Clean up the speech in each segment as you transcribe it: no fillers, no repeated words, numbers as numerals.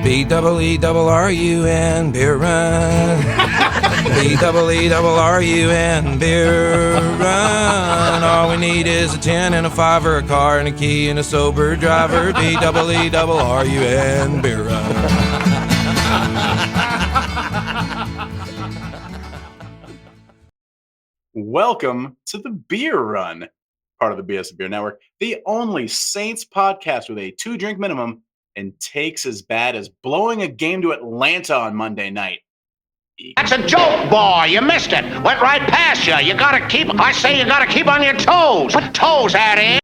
BEERUN, beer run. BEERUN, beer run. All we need is a 10 and a 5 or a car and a key and a sober driver. BEERUN, beer run. Welcome to the Beer Run, part of the BSnBEER Network, the only Saints podcast with a 2-drink minimum and takes as bad as blowing a game to Atlanta on Monday night. That's a joke, boy. You missed it. Went right past you. You gotta keep on your toes. Put toes at it.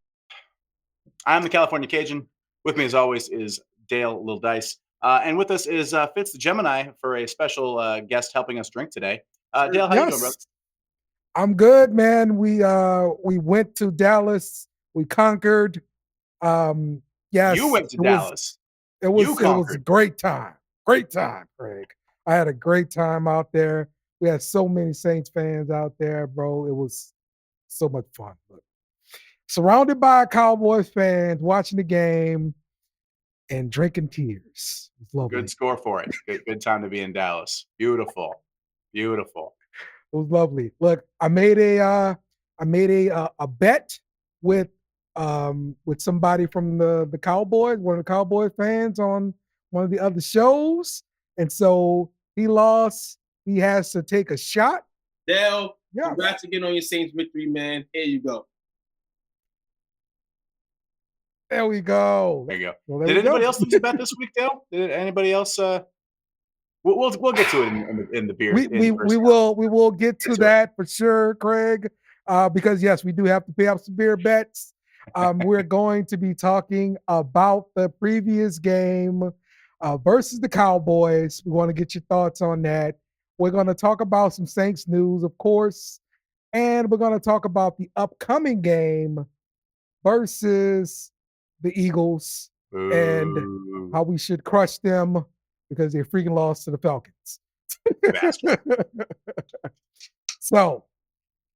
I'm the California Cajun. With me, as always, is Dale Lil Dice. And with us is Fitz the Gemini for a special guest helping us drink today. Dale, how you doing, brother? I'm good, man. We went to Dallas. We conquered. Yes, You went to Dallas. It was a great time. Great time, Craig. I had a great time out there. We had so many Saints fans out there, bro. It was so much fun. Look, surrounded by Cowboys fans, watching the game and drinking tears. It was lovely. Good score for it. Good time to be in Dallas. Beautiful. Beautiful. It was lovely. Look, I made a bet with somebody from the Cowboys, one of the Cowboys fans on one of the other shows, and so he lost. He has to take a shot. Dale, congrats again on your Saints victory, man. Here you go. There we go. There you go. Well, Did anybody else lose a bet this week, Dale? Did anybody else? We'll get to it in the beer. We will get to that for sure, Craig. Because yes, we do have to pay off some beer bets. We're going to be talking about the previous game versus the Cowboys. We want to get your thoughts on that. We're going to talk about some Saints news, of course, and we're going to talk about the upcoming game versus the Eagles and how we should crush them because they freaking lost to the Falcons. So,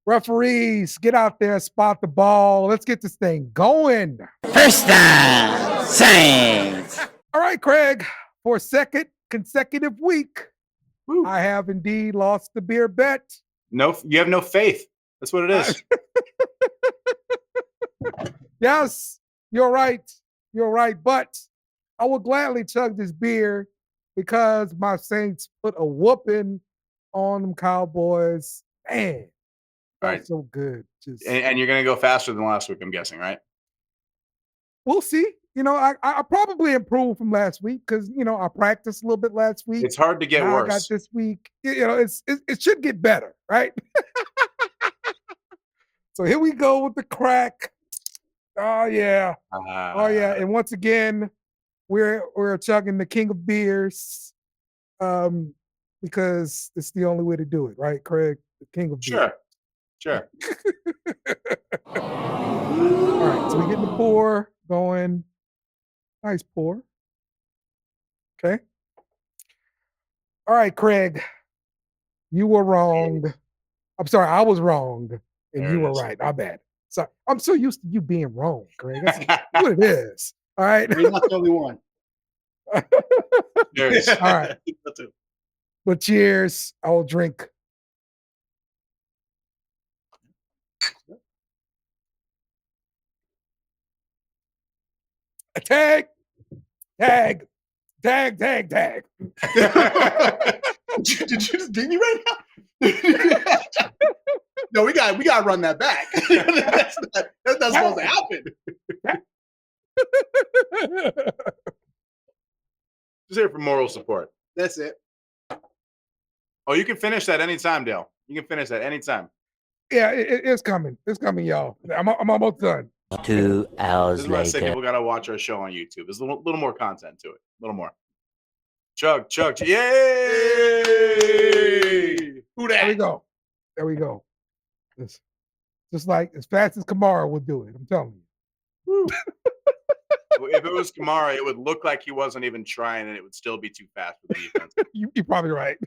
referees, get out there, spot the ball. Let's get this thing going. First down, Saints. All right, Craig, for a second consecutive week, I have indeed lost the beer bet. No, you have no faith. That's what it is. Yes, you're right. You're right. But I will gladly chug this beer because my Saints put a whooping on them Cowboys. Man, that's so good. And you're going to go faster than last week, I'm guessing, right? We'll see. You know, I probably improved from last week because, you know, I practiced a little bit last week. It's hard to get worse. I got this week. You know, it should get better, right? So here we go with the crack. Oh, yeah. Oh, yeah. And once again, we're chugging the king of beers because it's the only way to do it, right, Craig? The king of beers. Sure. All right, so we get the pour going. Nice pour. Okay. All right, Craig. You were wrong. I'm sorry, I was wrong, and you were right. My bad. So I'm so used to you being wrong, Craig. That's what it is. All right. You're not the only one. Cheers. All right. But cheers. I will drink. Tag. Did you just ding me right now? No, we got to run that back. That's not supposed to happen. Just here for moral support. That's it. Oh, you can finish that anytime, Dale. You can finish that anytime. Yeah, it's coming. It's coming, y'all. I'm almost done. 2 hours This is why I say later. people got to watch our show on YouTube. There's a little more content to it. A little more. Chug. Yay! Who that? There we go. Just like as fast as Kamara would do it. I'm telling you. If it was Kamara, it would look like he wasn't even trying, and it would still be too fast for the defense. You're probably right.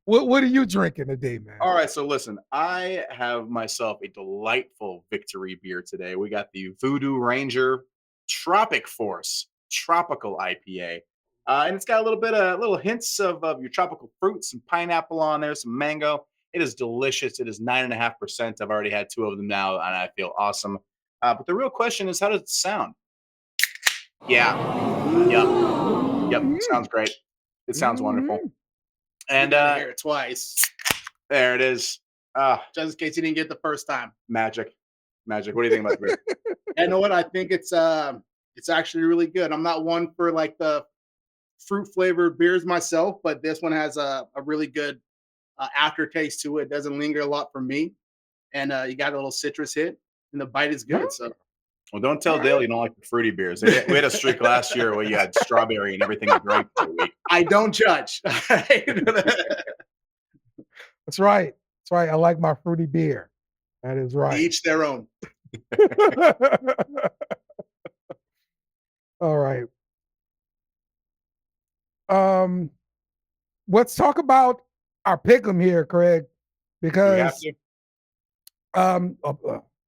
What are you drinking today, man? All right, so listen, I have myself a delightful victory beer today. We got the Voodoo Ranger Tropic Force tropical IPA. And it's got a little hints of your tropical fruits, some pineapple on there, some mango. It is delicious. It is 9.5%. I've already had 2 of them now, and I feel awesome. But the real question is, how does it sound? Yeah. Yep. Sounds great. It sounds wonderful. And hear it twice, there it is. just in case you didn't get it the first time. Magic. What do you think about the beer? You know what? I think it's actually really good. I'm not one for like the fruit flavored beers myself, but this one has a really good aftertaste to it. It doesn't linger a lot for me, and you got a little citrus hit, and the bite is good. So Well, don't tell Dale you don't like the fruity beers. We had a streak last year where you had strawberry and everything you drank for a week. I don't judge. That's right. That's right. I like my fruity beer. That is right. Each their own. All right. Let's talk about our pick'em here, Craig, Do we have because to?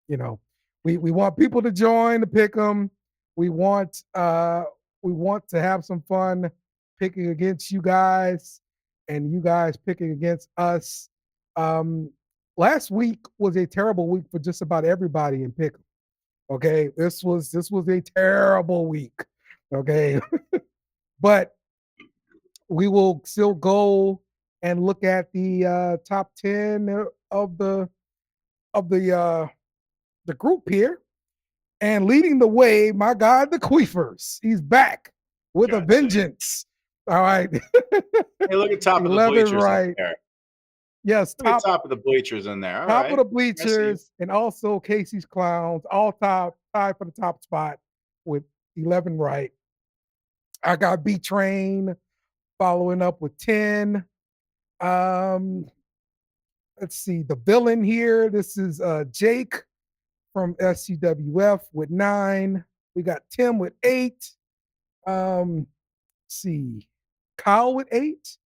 you know, we want people to join the pick'em. We want to have some fun picking against you guys, and you guys picking against us. Last week was a terrible week for just about everybody in pick'em. Okay, this was a terrible week. Okay, but we will still go and look at the top 10 of the group here. And leading the way, my God, the Queefers. He's back with a God vengeance. All right. Hey, look at top of the 11 bleachers right. in there. Yes, Look at top of the bleachers in there. All top right. of the bleachers, and also Casey's Clowns, all tied for the top spot with 11 right. I got B Train following up with 10. Let's see, the villain here. This is Jake from SCWF with 9. We got Tim with 8. Let's see, Kyle with 8.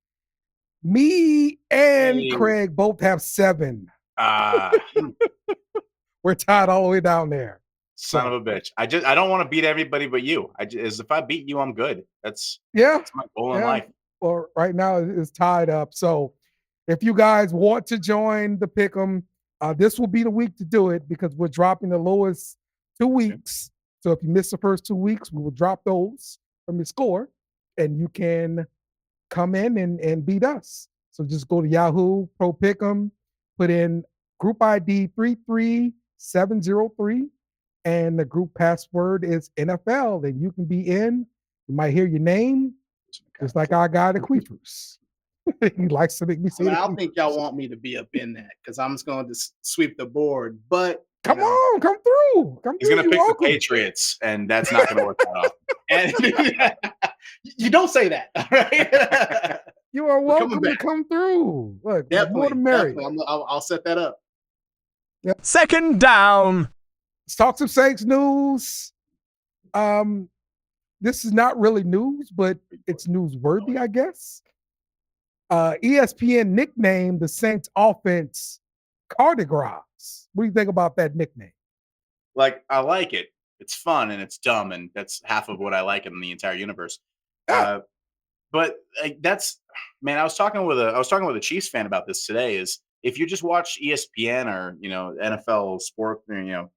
Me and Craig both have 7. We're tied all the way down there. Son of a bitch. I don't want to beat everybody but you. If I beat you, I'm good. That's my goal in life. Well, right now it's tied up. So if you guys want to join the pick'em, this will be the week to do it because we're dropping the lowest 2 weeks. So if you miss the first 2 weeks, we will drop those from your score, and you can come in and beat us. So just go to Yahoo Pro Pick'em, put in group ID 33703, and the group password is NFL. Then you can be in. You might hear your name, just like our guy, the Queefers. He likes to make me say I don't think y'all want me to be up in that because I'm just going to sweep the board. But come on, come through. He's going to pick the Patriots, and that's not going to work out. And you don't say that, all right? You are welcome to come through. Look, more than merry. I'll set that up. Yep. Second down. Let's talk some Saints news. This is not really news, but it's newsworthy, I guess. ESPN nicknamed the Saints offense Cardigras. What do you think about that nickname? Like, I like it. It's fun and it's dumb, and that's half of what I like in the entire universe. But that's, man, I was talking with a Chiefs fan about this today. Is if you just watch ESPN or NFL Sport, or,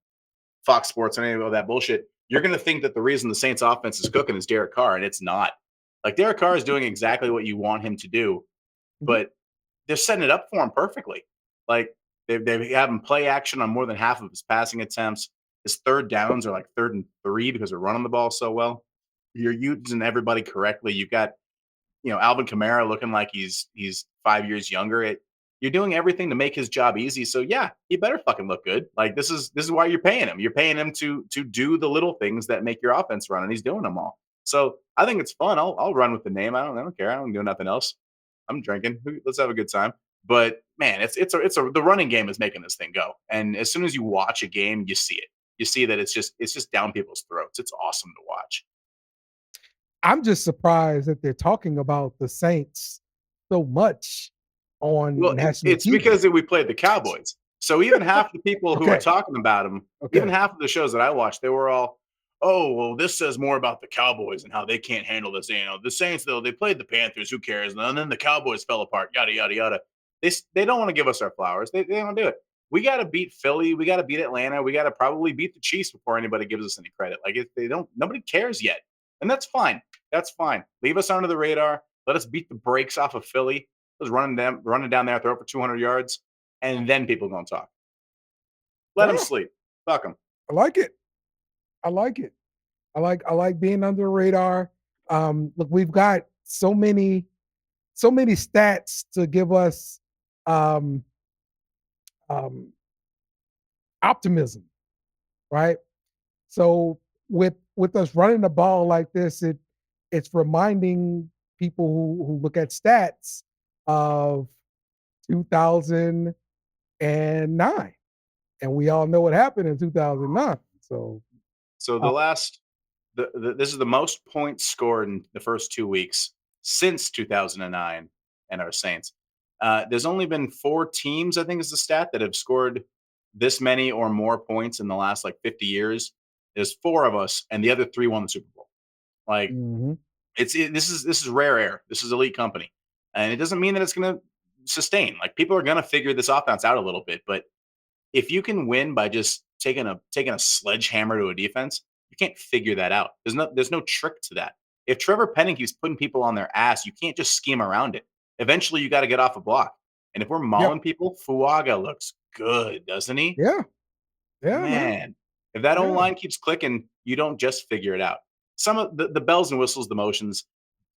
Fox Sports, or any of that bullshit, you're going to think that the reason the Saints offense is cooking is Derek Carr, and it's not. Like, Derek Carr is doing exactly what you want him to do, but they're setting it up for him perfectly. Like, they have him play action on more than half of his passing attempts. His third downs are like 3rd and 3 because they're running the ball so well. You're using everybody correctly. You've got, Alvin Kamara looking like he's 5 years younger. You're doing everything to make his job easy. So yeah, he better fucking look good. Like, this is why you're paying him. You're paying him to do the little things that make your offense run, and he's doing them all. So I think it's fun. I'll run with the name. I don't care. I don't do nothing else. I'm drinking. Let's have a good time. But man, the running game is making this thing go. And as soon as you watch a game, you see it. You see that it's just down people's throats. It's awesome to watch. I'm just surprised that they're talking about the Saints so much on national it's TV. because we played the Cowboys. So even half the people who are talking about them, even half of the shows that I watched, they were all, oh, well, this says more about the Cowboys and how they can't handle this. The Saints, though, they played the Panthers. Who cares? And then the Cowboys fell apart. Yada yada yada. They don't want to give us our flowers. They don't do it. We got to beat Philly. We got to beat Atlanta. We got to probably beat the Chiefs before anybody gives us any credit. Like if they don't, nobody cares yet, and that's fine. That's fine. Leave us under the radar. Let us beat the brakes off of Philly. Let's running down there, throw for 200 yards, and then people gonna talk. Let them Yeah, sleep. Fuck them. I like it. I like it. I like being under the radar. Look, we've got so many stats to give us um, um, optimism, right? So with us running the ball like this, it's reminding people who look at stats of 2009, and we all know what happened in 2009. So So uh, this is the most points scored in the first 2 weeks since 2009 and our Saints. There's only been 4 teams, I think is the stat, that have scored this many or more points in the last like 50 years. There's 4 of us, and the other 3 won the Super Bowl. Like mhm, this is rare air. This is elite company, and it doesn't mean that it's going to sustain. Like people are going to figure this offense out a little bit, but if you can win by just taking a sledgehammer to a defense, you can't figure that out. There's no trick to that. If Trevor Penning keeps putting people on their ass, you can't just scheme around it. Eventually, you got to get off a block. And if we're yeah, mauling people, Fuaga looks good, doesn't he? yeah, yeah, man, Man, if that O yeah, line keeps clicking, you don't just figure it out. Some of the bells and whistles, the motions,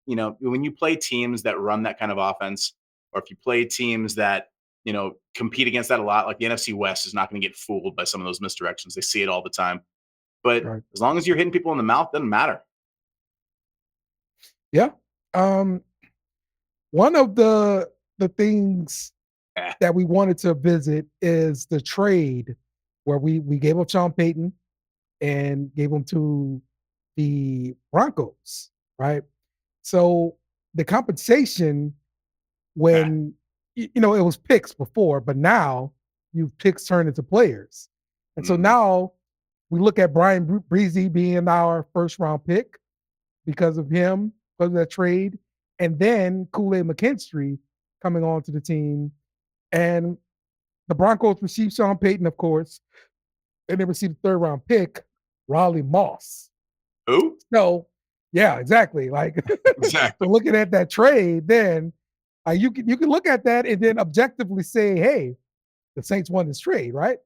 when you play teams that run that kind of offense, or if you play teams that, compete against that a lot, like the NFC West is not going to get fooled by some of those misdirections. They see it all the time. But right, as long as you're hitting people in the mouth, doesn't matter. yeah. Um, One of the things Eh, that we wanted to visit is the trade where we gave up Sean Payton and gave him to the Broncos, right? So the compensation eh. when it was picks before, but now you've picks turned into players. And so Mhm. now we look at Brian Breezy being our first round pick because of him, because of that trade, and then Kool-Aid McKinstry coming on to the team. And the Broncos received Sean Payton, of course, and they received a third round pick, Raleigh Moss. Who? So, yeah, exactly. Like, so Exactly. looking at that trade, then you can look at that and then objectively say, hey, the Saints won this trade, right?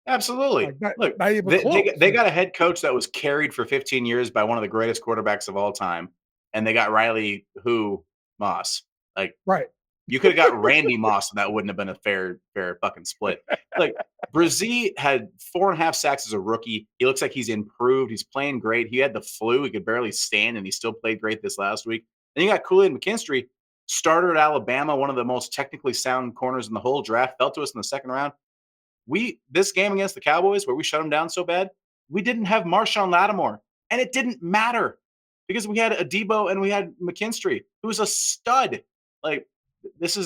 Absolutely. Like, not Look, not even close. they got a head coach that was carried for 15 years by one of the greatest quarterbacks of all time, and they got Riley who Moss. Like Right. you could have got Randy Moss, and that wouldn't have been a fair fucking split. Like Brzee had 4.5 sacks as a rookie. He looks like he's improved. He's playing great. He had the flu. He could barely stand, and he still played great this last week. Then you got Kool-Aid McKinstry, starter at Alabama, one of the most technically sound corners in the whole draft. Fell to us in the second round. This game against the Cowboys where we shut them down so bad, we didn't have Marshawn Lattimore, and it didn't matter because we had Adebo and we had McKinstry, who's a stud. Like this.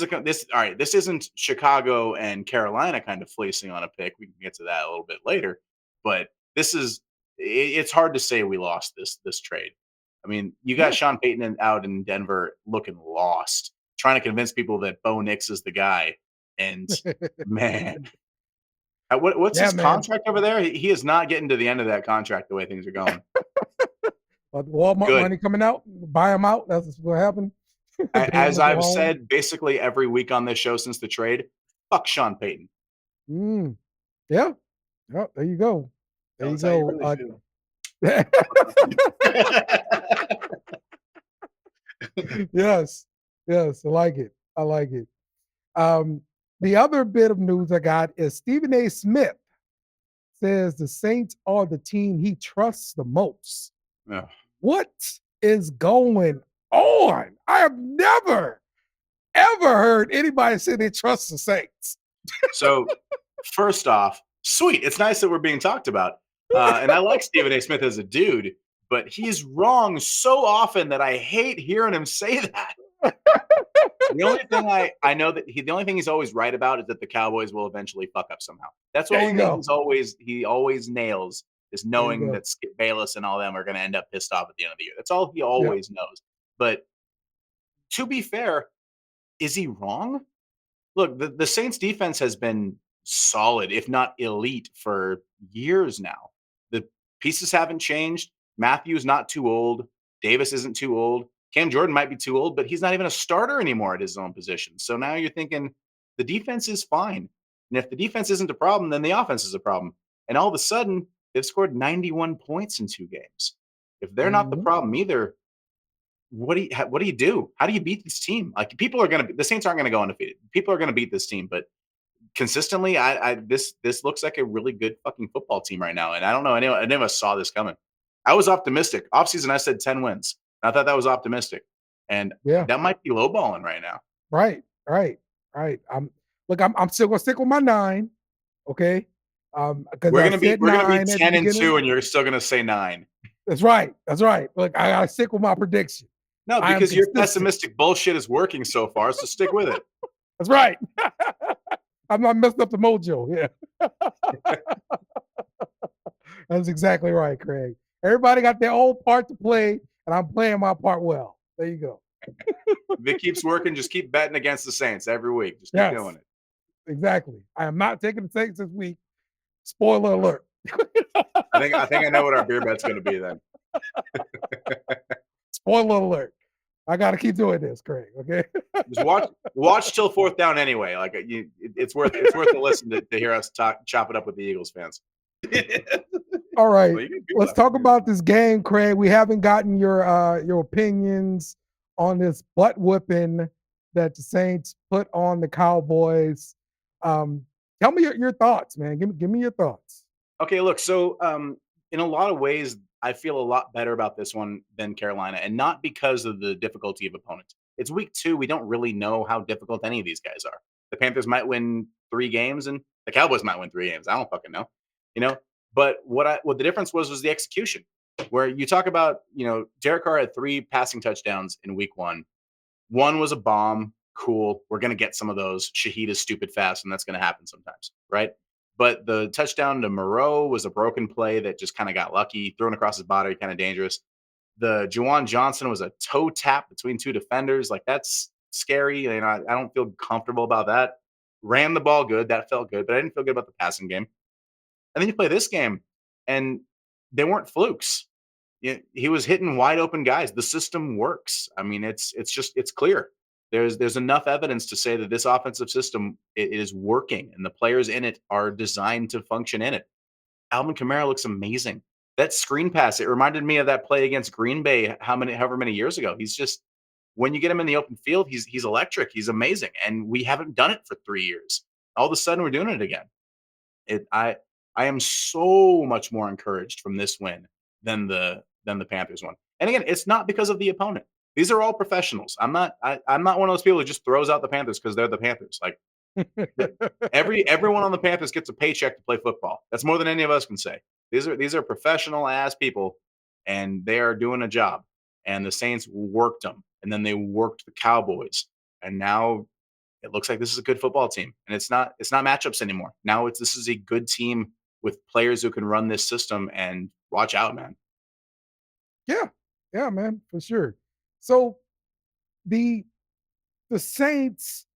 All right, this isn't Chicago and Carolina kind of fleecing on a pick. We can get to that a little bit later, but this is. It's hard to say we lost this trade. I mean, you got Yeah. Sean Payton out in Denver looking lost, trying to convince people that Bo Nix is the guy, and man, what's Yeah, his man. contract over there? He is not getting to the end of that contract the way things are going. But Walmart Good. money coming out, buy them out. That's what happened. Pay them As to go I've home. said basically every week on this show since the trade, fuck Sean Payton. Mm, yeah. Yeah. There you go. There Tell you us how you go. really feel. Yes. Yes. I like it. I like it. Um, the other bit of news I got is Stephen A. Smith says the Saints are the team he trusts the most. Ugh. What is going on? I have never, ever heard anybody say they trust the Saints. So, first off, sweet. It's nice that we're being talked about. And I like Stephen A. Smith as a dude, but he's wrong so often that I hate hearing him say that. The only thing I know that the only thing he's always right about is that the Cowboys will eventually fuck up somehow. That's the There only you thing go. he always nails is There you knowing go. that Skip Bayless and all them are going to end up pissed off at the end of the year. That's all he Yep. always knows. But to be fair, is he wrong? Look, the Saints defense has been solid, if not elite, for years now. The pieces haven't changed. Matthew's not too old. Davis isn't too old. Cam Jordan might be too old, but he's not even a starter anymore at his own position. So now you're thinking the defense is fine. And if the defense isn't a problem, then the offense is a problem. And all of a sudden, they've scored 91 points in 2 games. If they're not the Mhm. problem either, what do you do? How do you beat this team? Like people are going to the Saints aren't going to go undefeated. People are going to beat this team, but consistently, this looks like a really good fucking football team right now. And I don't know, I never saw this coming. I was optimistic. Offseason, I said 10 wins. I thought that was optimistic, and Yeah. that might be lowballing right now. Right. Right. Right. I'm still gonna stick with my 9. Okay. Because I said We're gonna be 9 at the 10 and beginning. 2, and you're still gonna say 9. That's right. That's right. Look, I gotta stick with my prediction. No, I am because your consistent. pessimistic bullshit is working so far, so stick with it. That's right. I'm not messing up the mojo. Yeah. That's exactly right, Craig. Everybody got their own part to play, and I'm playing my part well. There you go. If it keeps working, just keep betting against the Saints every week. Just keep Yes. doing it. Exactly. I am not taking the Saints this week. Spoiler alert. I think I know what our beer bet's gonna be then. Spoiler alert. I got to keep doing this, Craig. Okay. Just watch till 4th down anyway. Like it's worth a listen to hear us chop it up with the Eagles fans. All right. Well, you can do Let's that. talk about this game, Craig. We haven't gotten your opinions on this butt whipping that the Saints put on the Cowboys. Tell me your thoughts, man. Give me your thoughts. Okay, look, so in a lot of ways, I feel a lot better about this one than Carolina, and not because of the difficulty of opponents. It's week 2. We don't really know how difficult any of these guys are. The Panthers might win 3 games, and the Cowboys might win 3 games. I don't fucking know, you know. But what the difference was the execution. Where you talk about, Derek Carr had 3 passing touchdowns in week 1. One was a bomb. Cool. We're going to get some of those. Shaheed is stupid fast, and that's going to happen sometimes, right? But the touchdown to Moreau was a broken play that just kind of got lucky, thrown across his body, kind of dangerous. The Juwan Johnson was a toe tap between 2 defenders. Like, that's scary. I don't feel comfortable about that. Ran the ball good. That felt good, but I didn't feel good about the passing game. And then you play this game, and they weren't flukes. He was hitting wide open guys. The system works. I mean, it's clear. There's enough evidence to say that this offensive system it is working, and the players in it are designed to function in it. Alvin Kamara looks amazing. That screen pass, it reminded me of that play against Green Bay however many years ago. He's just when you get him in the open field, he's electric. He's amazing, and we haven't done it for 3 years. All of a sudden, we're doing it again. It I am so much more encouraged from this win than the Panthers one. And again, it's not because of the opponent. These are all professionals. I'm not one of those people who just throws out the Panthers because they're the Panthers. Like everyone on the Panthers gets a paycheck to play football. That's more than any of us can say. These are professional ass people, and they are doing a job. And the Saints worked them, and then they worked the Cowboys, and now it looks like this is a good football team. And it's not matchups anymore. Now this is a good team with players who can run this system. And watch out, man. Yeah. Yeah, man, for sure. So the Saints,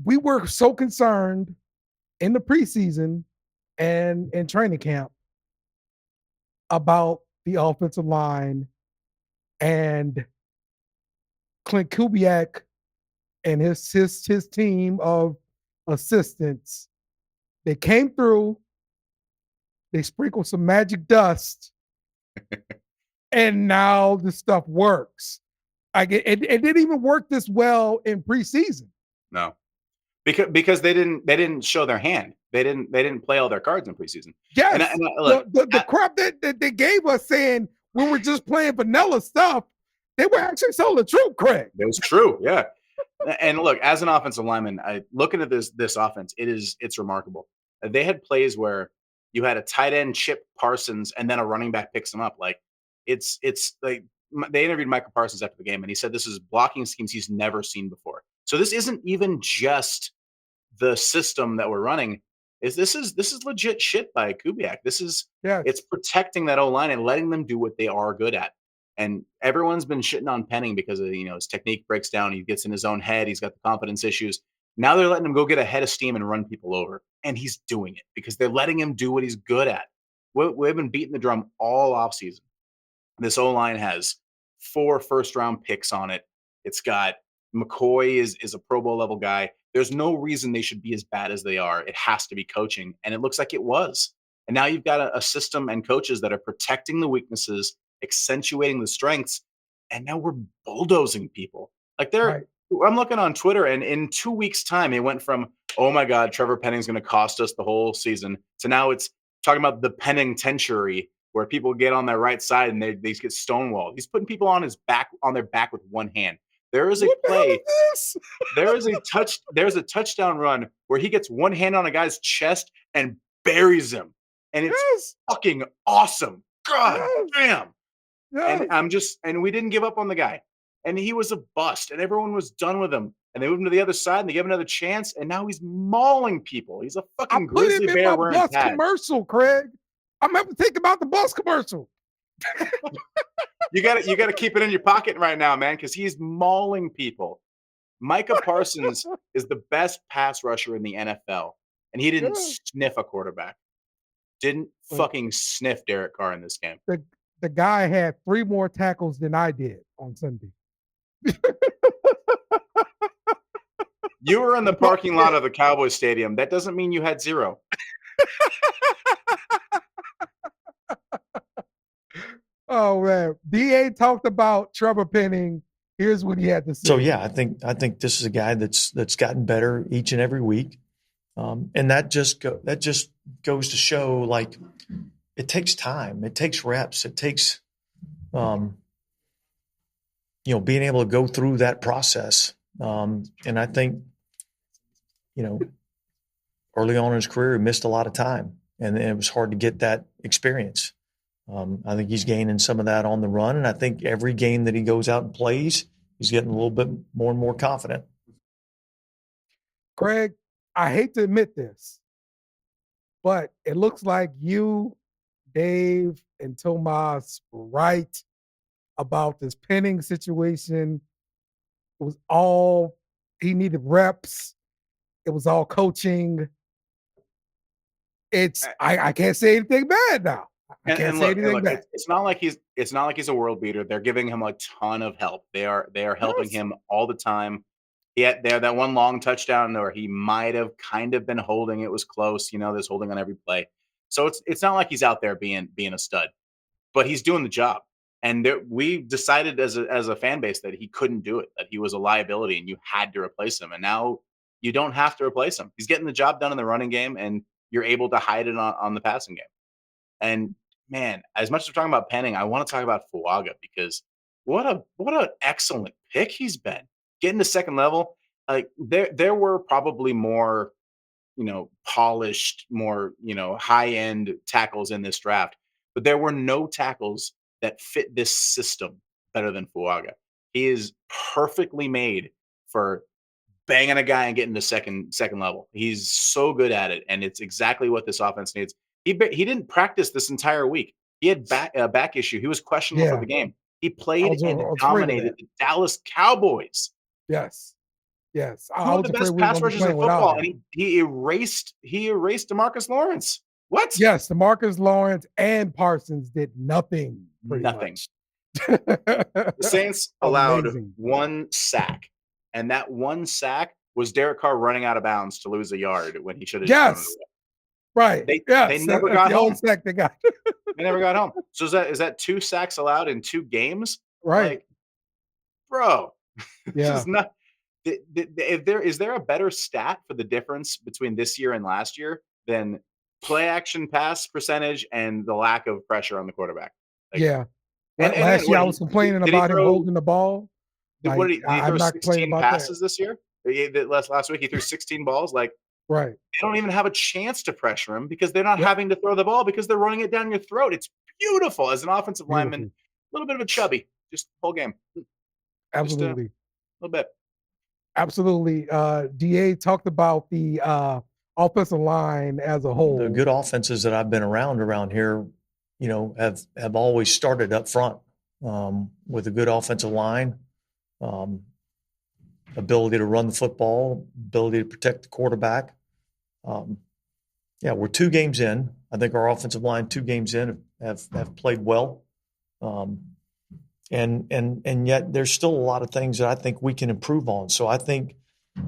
we were so concerned in the preseason and in training camp about the offensive line and Clint Kubiak and his team of assistants. They came through, they sprinkled some magic dust, and now the stuff works. It didn't even work this well in preseason. No. Because they didn't show their hand. They didn't play all their cards in preseason. Yes. Look, the crap that they gave us saying we were just playing vanilla stuff, they were actually telling the truth, Craig. It was true, yeah. And look, as an offensive lineman, looking at this offense, it's remarkable. They had plays where you had a tight end chip Parsons, and then a running back picks him up. Like it's like they interviewed Michael Parsons after the game, and he said this is blocking schemes he's never seen before. So this isn't even just the system that we're running. this is legit shit by Kubiak. Yes. It's protecting that O-line and letting them do what they are good at. And everyone's been shitting on Penning because of, his technique breaks down. He gets in his own head. He's got the confidence issues. Now they're letting him go get a head of steam and run people over. And he's doing it because they're letting him do what he's good at. We've been beating the drum all offseason. This O-line has 4 first-round picks on it. It's got McCoy is a Pro Bowl level guy. There's no reason they should be as bad as they are. It has to be coaching, and it looks like it was. And now you've got a system and coaches that are protecting the weaknesses, accentuating the strengths, and now we're bulldozing people. Like Right. I'm looking on Twitter, and in 2 weeks' time, it went from, oh my God, Trevor Penning's going to cost us the whole season, to now it's talking about the Penning-tentury, where people get on their right side and they get stonewalled. He's putting people on their back with one hand. There is a What the hell play. is this? There's a touchdown run where he gets one hand on a guy's chest and buries him. And it's Yes. fucking awesome. God Yes. damn. Yes. And we didn't give up on the guy. And he was a bust, and everyone was done with him. And they moved him to the other side, and they gave him another chance, and now he's mauling people. He's a I fucking put grizzly him in bear my wearing bus pads. commercial, Craig. I'm gonna have to think about the bus commercial. You got to keep it in your pocket right now, man, because he's mauling people. Micah Parsons is the best pass rusher in the NFL, and he didn't Yeah. sniff a quarterback. Didn't fucking sniff Derek Carr in this game. The guy had 3 more tackles than I did on Sunday. You were in the parking lot of the Cowboys stadium. That doesn't mean you had 0. Oh man, DA talked about Trevor Penning. Here's what he had to say. So yeah, I think this is a guy that's gotten better each and every week, and that just goes to show, like, it takes time, it takes reps, it takes being able to go through that process. And I think early on in his career, he missed a lot of time, and it was hard to get that experience. I think he's gaining some of that on the run, and I think every game that he goes out and plays, he's getting a little bit more and more confident. Craig, I hate to admit this, but it looks like you, Dave, and Tomas were right about this Penning situation. It was all he needed reps. It was all coaching. I can't say anything bad now. I can't say anything bad. It's not like he's a world beater. They're giving him a ton of help. They are helping Yes. him all the time. Yeah, they had that one long touchdown where he might have kind of been holding. It was close. There's holding on every play. So it's not like he's out there being a stud, but he's doing the job. And we decided as a fan base that he couldn't do it, that he was a liability, and you had to replace him. And now you don't have to replace him. He's getting the job done in the running game, and you're able to hide it on the passing game. And man, as much as we're talking about Penning, I want to talk about Fuaga, because what an excellent pick he's been. Getting to second level, like there were probably more, polished, more, high end tackles in this draft, but there were no tackles that fit this system better than Fuaga. He is perfectly made for banging a guy and getting to second level. He's so good at it, and it's exactly what this offense needs. He didn't practice this entire week. He had back issue. He was questionable for Yeah. the game. He played I and was afraid of dominated that. the Dallas Cowboys, Yes. Yes. I two of was the afraid best we were pass gonna be rushers in playing without football, him. and he erased DeMarcus Lawrence. What? Yes, DeMarcus Lawrence and Parsons did nothing. Pretty Nothing. much. The Saints allowed Amazing. 1 sack, and that 1 sack was Derek Carr running out of bounds to lose a yard when he should have just thrown it Yes. away. Right. They Yes. never That's got the old home. sack they got. They never got home. So is that 2 sacks allowed in 2 games? Right. Like, bro, this Yeah. is not. Is there a better stat for the difference between this year and last year than play action pass percentage and the lack of pressure on the quarterback? Like, Yeah. and Last year I what, was complaining did he about him throw? holding the ball. What did he I'm throw? not complaining 16 about that. passes this year. Last week he threw 16 balls. Like, Right. they don't even have a chance to pressure him because they're not Yep. having to throw the ball because they're running it down your throat. It's beautiful as an offensive lineman. Beautiful. A little bit of a chubby, just whole game, just a Absolutely. little bit. Absolutely. DA talked about the offensive line as a whole. The good offenses that I've been around here, have always started up front with a good offensive line, ability to run the football, ability to protect the quarterback. We're 2 games in. I think our offensive line 2 games in have played well. And yet there's still a lot of things that I think we can improve on. So I think,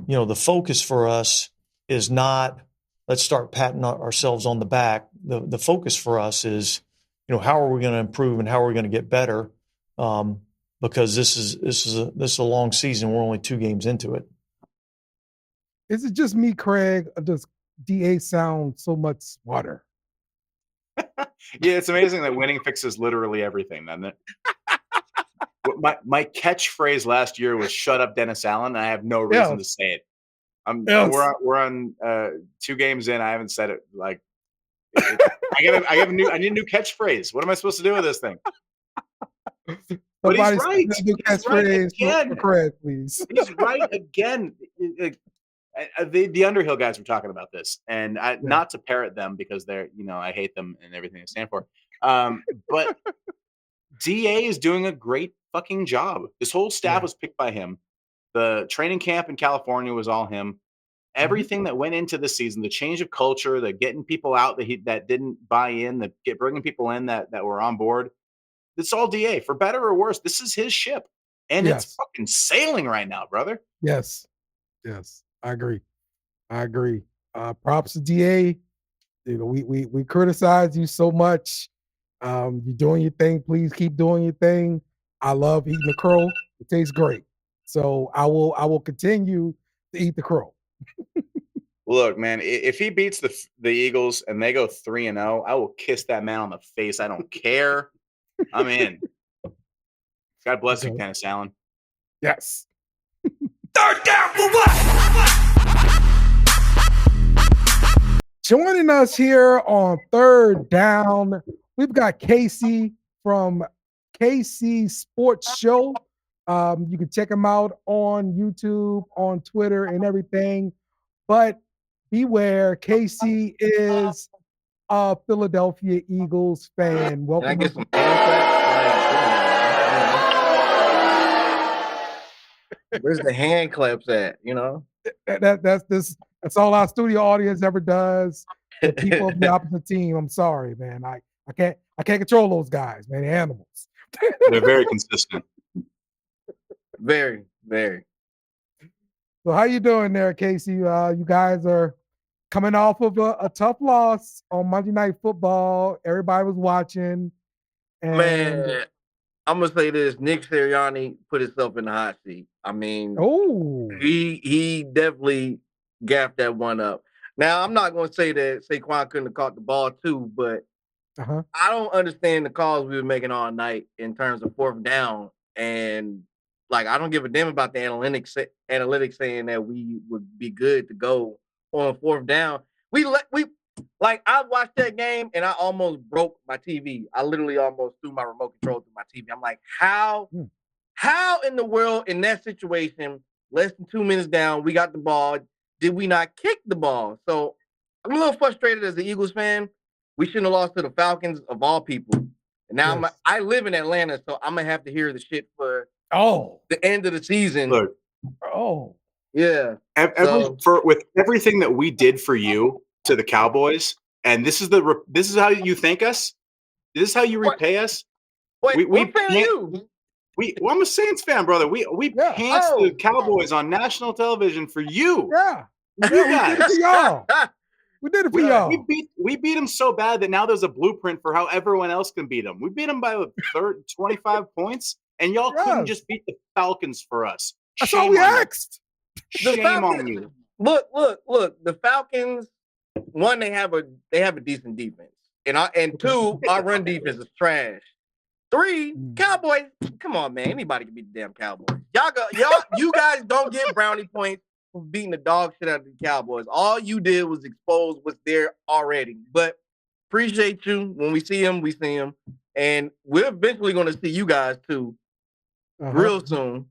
the focus for us is not, let's start patting ourselves on the back. The focus for us is, how are we going to improve and how are we going to get better? Because this is a long season. We're only 2 games into it. Is it just me, Craig, or does DA sound so much smarter? Yeah, it's amazing that winning fixes literally everything, doesn't it? My catchphrase last year was "Shut up, Dennis Allen." And I have no reason to say it. We're on 2 games in. I haven't said it. Like, I need a new catchphrase. What am I supposed to do with this thing? But he's right. He's right again. For Craig, please. He's right again. The Underhill guys were talking about this, and not to parrot them because they're, I hate them and everything they stand for. But DA is doing a great fucking job. This whole staff was picked by him. The training camp in California was all him. Everything that went into the season, the change of culture, the getting people out that didn't buy in, bringing people in that were on board. It's all DA, for better or worse. This is his ship, and it's fucking sailing right now, brother. Yes, I agree. Props to DA. We criticize you so much. You're doing your thing. Please keep doing your thing. I love eating the crow. It tastes great. So I will continue to eat the crow. Look, man, if he beats the Eagles and they go 3-0, I will kiss that man on the face. I don't care. I'm in. God bless you, Dennis Allen. Yes. Third down for what? Joining us here on Third Down, we've got Casey from KC Sports Show. You can check him out on YouTube, on Twitter, and everything. But beware, Casey is a Philadelphia Eagles fan. Welcome. Can I get some Where's the hand claps at? That's all our studio audience ever does. The people of the opposite team. I'm sorry, man. I can't control those guys, man. They're animals. They're very consistent. Very, very. So how you doing there, Casey? You guys are coming off of a tough loss on Monday Night Football. Everybody was watching. And man, I'm gonna say this: Nick Sirianni put himself in the hot seat. I mean, he definitely gapped that one up. Now, I'm not gonna say that Saquon couldn't have caught the ball too, but I don't understand the calls we were making all night in terms of 4th down, and I don't give a damn about the analytics saying that we would be good to go on 4th down. I watched that game and I almost broke my TV. I literally almost threw my remote control through my TV. I'm like, how in the world in that situation, less than 2 minutes down, we got the ball, did we not kick the ball? So I'm a little frustrated as an Eagles fan. We shouldn't have lost to the Falcons of all people. And now I live in Atlanta, so I'm going to have to hear the shit for the end of the season. Look. Yeah. With everything that we did for you to the Cowboys, and this is how you thank us? This is how you repay us? Wait, we pay you? I'm a Saints fan, brother. We pantsed the Cowboys on national television for you. Yeah. You guys. We did it for y'all. We beat them so bad that now there's a blueprint for how everyone else can beat them. We beat them by 25 points, and y'all couldn't just beat the Falcons for us. That's all we asked. Shame on you. Look. The Falcons, one, they have a decent defense, and two, our run defense is trash. 3, Cowboys. Come on, man. Anybody can beat the damn Cowboys. You guys don't get brownie points for beating the dog shit out of the Cowboys. All you did was expose what's there already. But appreciate you. When we see him, we see him. And we're eventually going to see you guys too, real soon.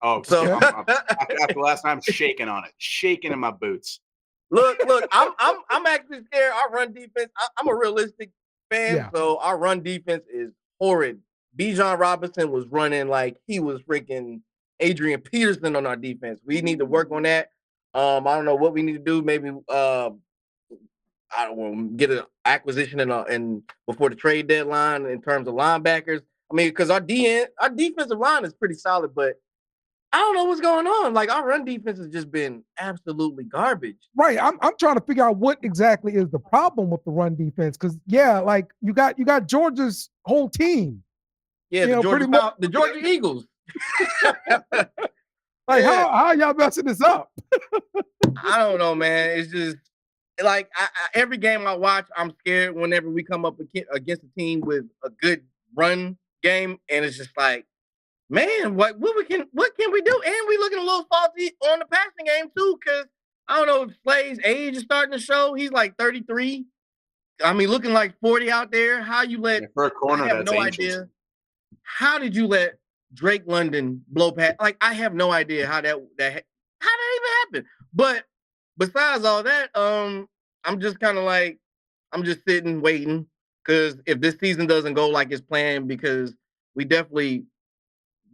Oh, so after last time, shaking in my boots. Look, I'm actually scared. Our run defense, I'm a realistic fan, so our run defense is horrid. Bijan Robinson was running like he was freaking Adrian Peterson on our defense. We need to work on that. I don't know what we need to do. Maybe I don't want to get an acquisition in before the trade deadline in terms of linebackers. I mean, because our defensive line is pretty solid, but I don't know what's going on. Like our run defense has just been absolutely garbage. Right. I'm trying to figure out what exactly is the problem with the run defense. Cause like you got Georgia's whole team. Yeah, the Georgia Eagles. Like how y'all messing this up? I don't know, man. It's just like every game I watch, I'm scared whenever we come up against a team with a good run game, and it's just like, man, what can we do? And we looking a little faulty on the passing game too, because I don't know if Slay's age is starting to show. He's like 33. I mean, looking like 40 out there. How you let for a corner? I have no idea. How did you let Drake London blow past? Like, I have no idea how that even happened. But besides all that, I'm just kind of like, I'm just sitting waiting, because if this season doesn't go like it's planned, because we definitely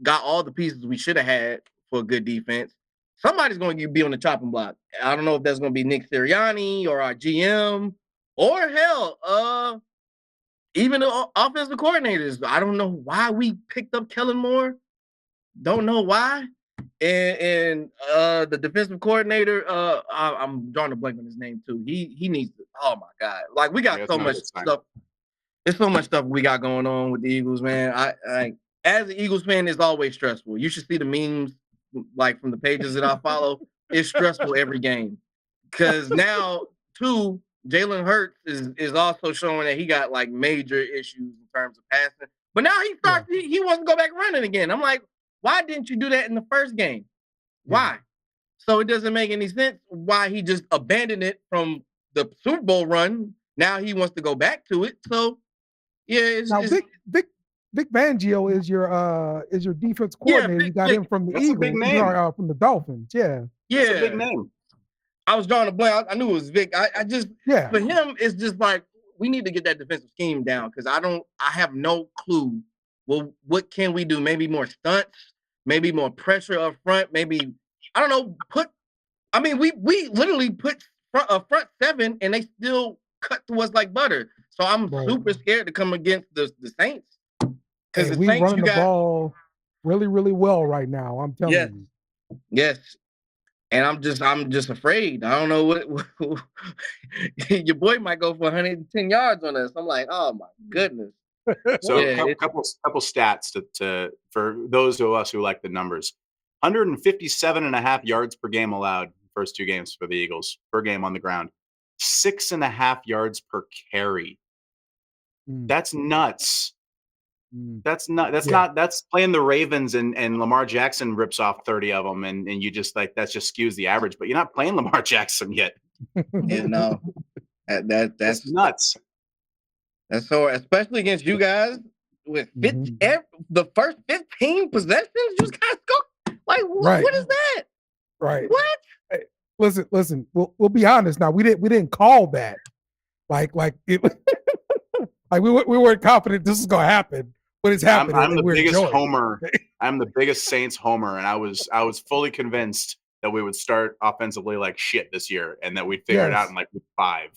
got all the pieces we should have had for a good defense, somebody's going to be on the chopping block. I don't know if that's going to be Nick Sirianni or our GM, or hell, even the offensive coordinators. I don't know why we picked up Kellen Moore. Don't know why. And the defensive coordinator, I'm drawing a blank on his name too. He needs to. Oh my God! Like we got so much stuff. There's so much stuff we got going on with the Eagles, man. I as an Eagles fan, it's always stressful. You should see the memes like from the pages that I follow. It's stressful every game, because now too, Jalen Hurts is also showing that he got like major issues in terms of passing. But now he wants to go back running again. I'm like, why didn't you do that in the first game? Why? So it doesn't make any sense why he just abandoned it from the Super Bowl run. Now he wants to go back to it. So yeah, Vic Fangio is your defense coordinator. You got him from the Eagles, big name. From the Dolphins. Yeah, that's a big name. I was drawing a blank. I knew it was Vic. I just for him, it's just like we need to get that defensive scheme down, because I have no clue. Well, what can we do? Maybe more stunts, maybe more pressure up front, maybe I don't know. We literally put a front seven and they still cut to us like butter. So I'm super scared to come against the Saints, because we running the ball really, really well right now. I'm telling you. Yes. And I'm just afraid. I don't know what your boy might go for 110 yards on us. I'm like, oh my goodness. So a couple stats to for those of us who like the numbers. 157.5 yards per game allowed first two games for the Eagles per game on the ground. 6.5 yards per carry. That's nuts. That's playing the Ravens and Lamar Jackson rips off 30 of them, and you just like that just skews the average. But you're not playing Lamar Jackson yet. Yeah, no, that's nuts. That's so, especially against you guys with the first 15 possessions, you guys go like what is that? Right. What? Hey, listen. We'll be honest now. We didn't call that. Like it. Like we weren't confident this is gonna happen, but it's happening. I'm the biggest homer. I'm the biggest Saints homer, and I was fully convinced that we would start offensively like shit this year, and that we'd figure it out in like week 5.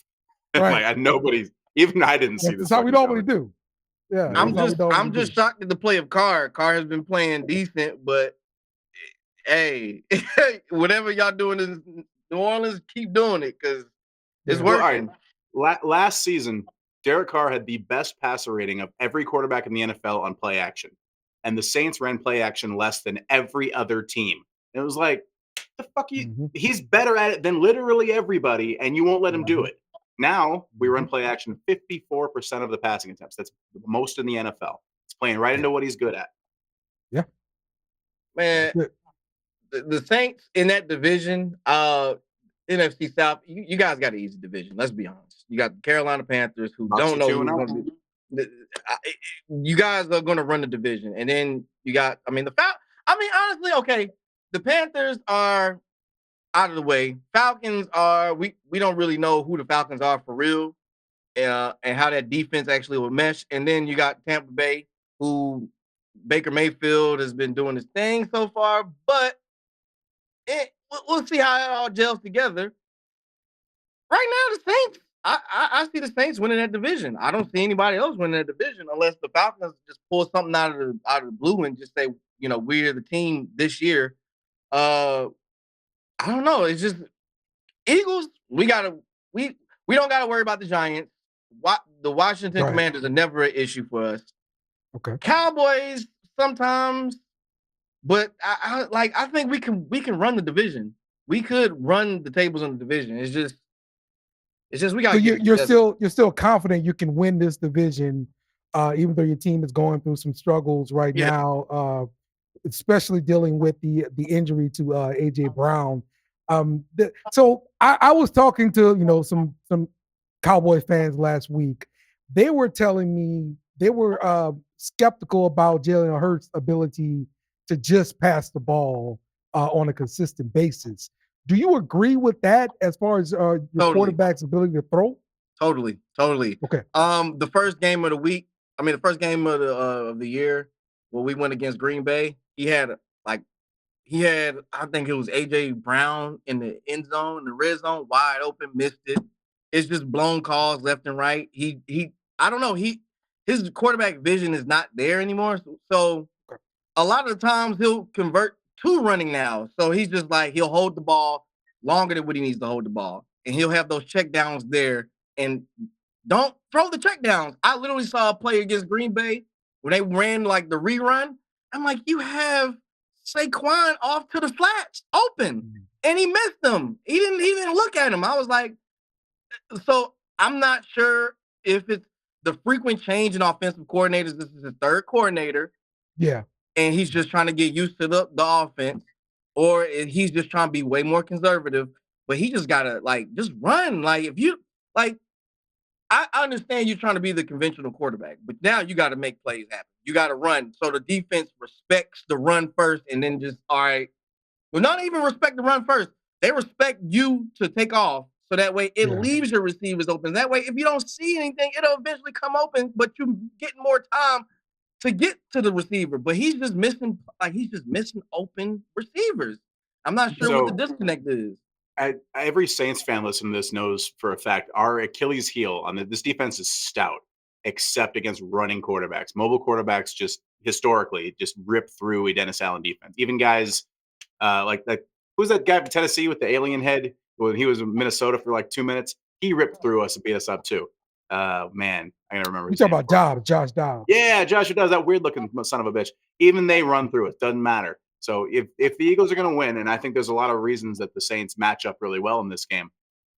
Right. Like nobody, even I didn't see this. That's how we normally do. Yeah, I'm just shocked at the play of Carr. Carr has been playing decent, but hey, whatever y'all doing in New Orleans, keep doing it, because it's working. All right. Last season, Derek Carr had the best passer rating of every quarterback in the NFL on play action. And the Saints ran play action less than every other team. And it was like, the fuck he's better at it than literally everybody, and you won't let him do it. Now we run play action 54% of the passing attempts. That's the most in the NFL. It's playing right into what he's good at. Yeah. Man, the Saints in that division, NFC South, you guys got an easy division. Let's be honest. You got the Carolina Panthers, who don't know who's going to be. You guys are going to run the division, and then you got. Honestly, okay. The Panthers are out of the way. Falcons are we don't really know who the Falcons are for real, and how that defense actually will mesh. And then you got Tampa Bay, who Baker Mayfield has been doing his thing so far, but we'll see how it all gels together. Right now, the Saints. I see the Saints winning that division. I don't see anybody else winning that division unless the Falcons just pull something out of the blue and just say, we're the team this year. I don't know. It's just Eagles. We don't gotta worry about the Giants. The Washington Commanders are never an issue for us. Okay. Cowboys sometimes, but I think we can run the division. We could run the tables on the division. It's just we got. So you're still confident you can win this division, even though your team is going through some struggles right now, especially dealing with the injury to AJ Brown. So I was talking to some Cowboy fans last week. They were telling me they were skeptical about Jalen Hurts' ability to just pass the ball on a consistent basis. Do you agree with that as far as your quarterback's ability to throw? Totally. Okay. The first game of the year, when we went against Green Bay, he had I think it was AJ Brown in the end zone, in the red zone, wide open, missed it. It's just blown calls left and right. I don't know. His quarterback vision is not there anymore. So a lot of the times he'll convert to running now. So he's just like, he'll hold the ball longer than what he needs to hold the ball. And he'll have those check downs there. And don't throw the check downs. I literally saw a play against Green Bay when they ran like the rerun. I'm like, you have Saquon off to the flats open. And he missed them. He didn't look at him. I was like, so I'm not sure if it's the frequent change in offensive coordinators. This is his third coordinator. Yeah. And he's just trying to get used to the offense, or he's just trying to be way more conservative. But he just gotta just run. If you I understand you're trying to be the conventional quarterback, but now you got to make plays happen. You got to run, so the defense respects the run first, and then just well, not even respect the run first. They respect you to take off, so that way it leaves your receivers open. That way, if you don't see anything, it'll eventually come open, but you getting more time to get to the receiver. But he's just missing open receivers. I'm not sure what the disconnect is. Every Saints fan listening to this knows for a fact our Achilles heel on this defense is stout, except against running quarterbacks. Mobile quarterbacks just historically just rip through a Dennis Allen defense. Even guys like who's that guy from Tennessee with the alien head when he was in Minnesota for like 2 minutes? He ripped through us and beat us up too. Man, I gotta remember. You talking about Josh Dobbs? Yeah, Josh does that weird looking son of a bitch. Even they run through it. Doesn't matter. So if the Eagles are going to win, and I think there's a lot of reasons that the Saints match up really well in this game,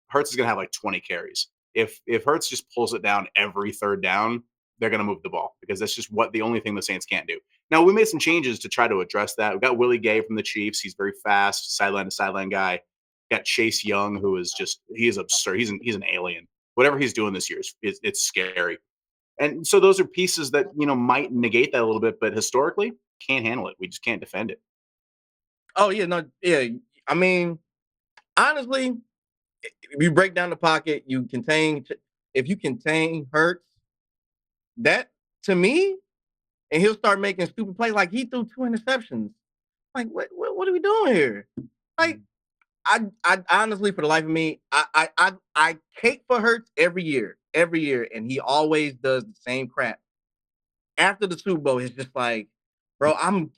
Hurts is going to have like 20 carries. If Hurts just pulls it down every third down, they're going to move the ball because that's just the only thing the Saints can't do. Now, we made some changes to try to address that. We got Willie Gay from the Chiefs. He's very fast, sideline to sideline guy. Got Chase Young, who is he is absurd. He's an alien. Whatever he's doing this year it's scary. And so those are pieces that might negate that a little bit, but historically can't handle it. We just can't defend it. Oh yeah, no, yeah. I mean, honestly, if you break down the pocket, if you contain Hurts, that to me, and he'll start making stupid plays. Like he threw 2 interceptions. Like what are we doing here? Like I honestly, for the life of me, I cake for Hurts every year, and he always does the same crap. After the Super Bowl, it's just like, bro, I'm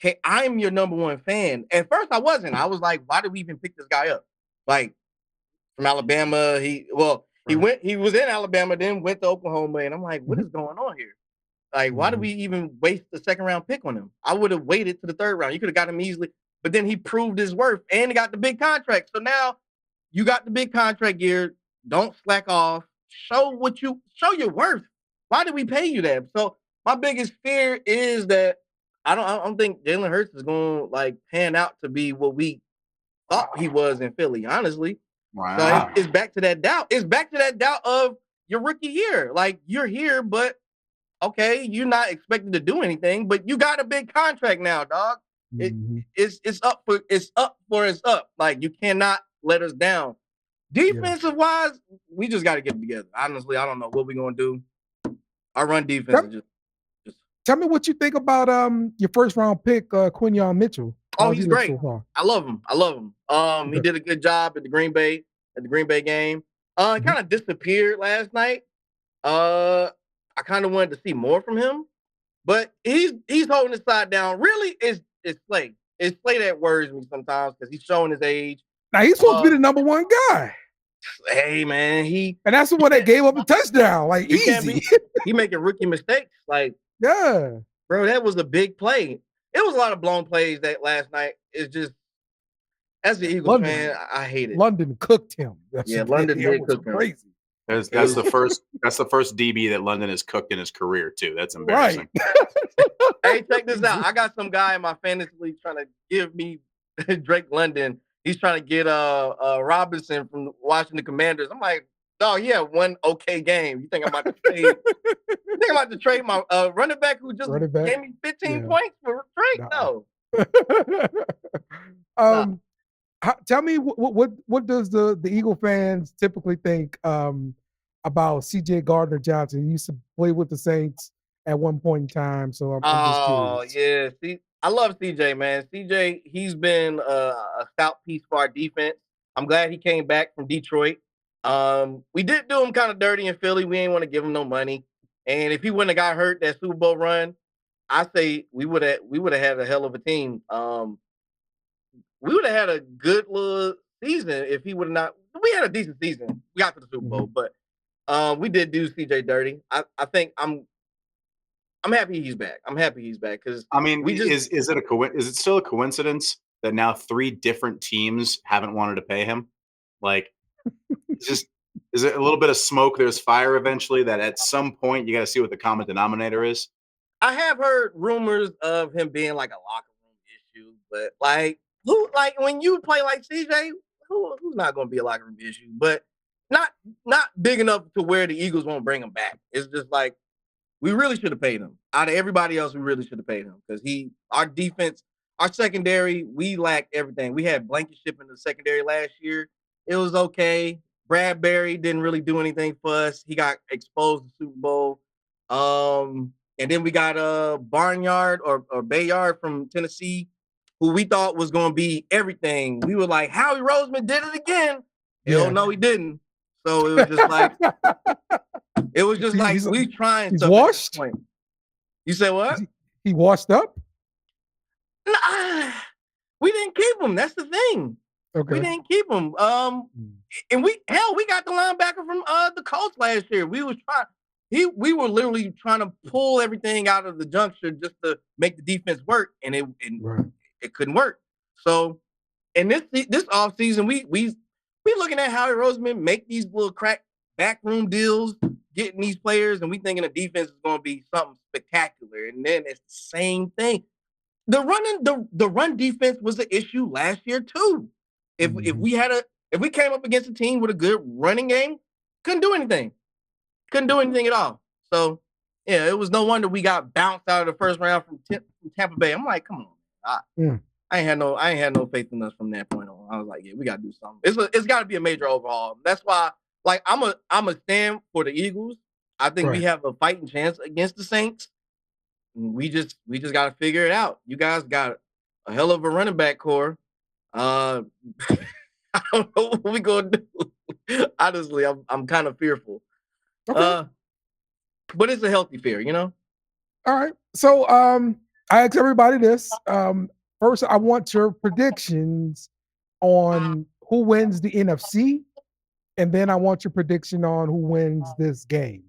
your number one fan. At first, I wasn't. I was like, why did we even pick this guy up? Like from Alabama, he was in Alabama, then went to Oklahoma, and I'm like, what is going on here? Like, why did we even waste the second round pick on him? I would have waited to the third round. You could have got him easily, but then he proved his worth and he got the big contract. So now you got the big contract gear. Don't slack off. Show your worth. Why did we pay you that? So my biggest fear is that I don't think Jalen Hurts is going to pan out to be what we thought he was in Philly, honestly. Wow. So it's back to that doubt. It's back to that doubt of your rookie year. Like you're here, but okay, you're not expected to do anything, but you got a big contract now, dog. It's up. Like you cannot let us down. Defensive wise, we just got to get it together. Honestly, I don't know what we're gonna do. Our run defense is just. Tell me what you think about your first round pick, Quinyon Mitchell. Oh, he's great. So far? I love him. He did a good job at the Green Bay game. He kind of disappeared last night. I kind of wanted to see more from him, but he's holding his side down. Really, it's Slay. It's Slay that worries me sometimes because he's showing his age. Now he's supposed to be the number one guy. Hey man, and that's the one that gave up a touchdown. Like easy. He making rookie mistakes. Like bro, that was a big play. It was a lot of blown plays that last night. It's just as the Eagles fan, I hate it. London cooked him. London did cook him. Crazy. That's the first DB that London has cooked in his career too. That's embarrassing. Right. Hey, check this out. I got some guy in my fantasy league trying to give me Drake London. He's trying to get Robinson from Washington Commanders. I'm like, oh yeah, one okay game. You think I'm about to trade? You think I'm about to trade my running back who just gave me 15 points for Drake? No. Tell me what does the Eagle fans typically think about CJ Gardner-Johnson? He used to play with the Saints at one point in time, so I'm just curious. Yeah. See, I love CJ, man. CJ, he's been a stout piece for our defense. I'm glad he came back from Detroit. We did do him kind of dirty in Philly. We ain't want to give him no money. And if he wouldn't have got hurt that Super Bowl run, I say we would have had a hell of a team. We would have had a good little season if he would have not. We had a decent season. We got to the Super Bowl, but we did do CJ dirty. I think I'm happy he's back. I'm happy he's back because I mean, is it still a coincidence that now 3 different teams haven't wanted to pay him? Like, is it a little bit of smoke? There's fire eventually. That at some point you got to see what the common denominator is. I have heard rumors of him being like a locker room issue, but when you play like CJ, who's not going to be a locker room issue? But not big enough to where the Eagles won't bring him back. It's just like we really should have paid him. Out of everybody else, we really should have paid him because our defense, our secondary, we lacked everything. We had Blankenship in the secondary last year. It was okay. Bradbury didn't really do anything for us. He got exposed in the Super Bowl. And then we got Barnyard or Bayard from Tennessee, who we thought was going to be everything. We were like, Howie Roseman did it again. Hell no, he didn't. So it was just like, we trying he's stuff. Washed? You say what? He washed up? Nah, we didn't keep him. That's the thing. Okay. We didn't keep him. And we got the linebacker from the Colts last year. We were literally trying to pull everything out of the juncture just to make the defense work, and it couldn't work. So, in this offseason, we looking at Howie Roseman make these little crack backroom deals, getting these players, and we thinking the defense is going to be something spectacular. And then it's the same thing. The run defense was the issue last year too. If we came up against a team with a good running game, couldn't do anything. Couldn't do anything at all. So, yeah, it was no wonder we got bounced out of the first round from Tampa Bay. I'm like, come on. I ain't had no faith in us from that point on. I was like, yeah, we got to do something. It's got to be a major overhaul. That's why, like, I'm a stand for the Eagles. I think we have a fighting chance against the Saints. We just got to figure it out. You guys got a hell of a running back core. I don't know what we gonna do. Honestly, I'm kind of fearful. Okay. But it's a healthy fear, you know? All right. So I asked everybody this. First, I want your predictions on who wins the NFC, and then I want your prediction on who wins this game.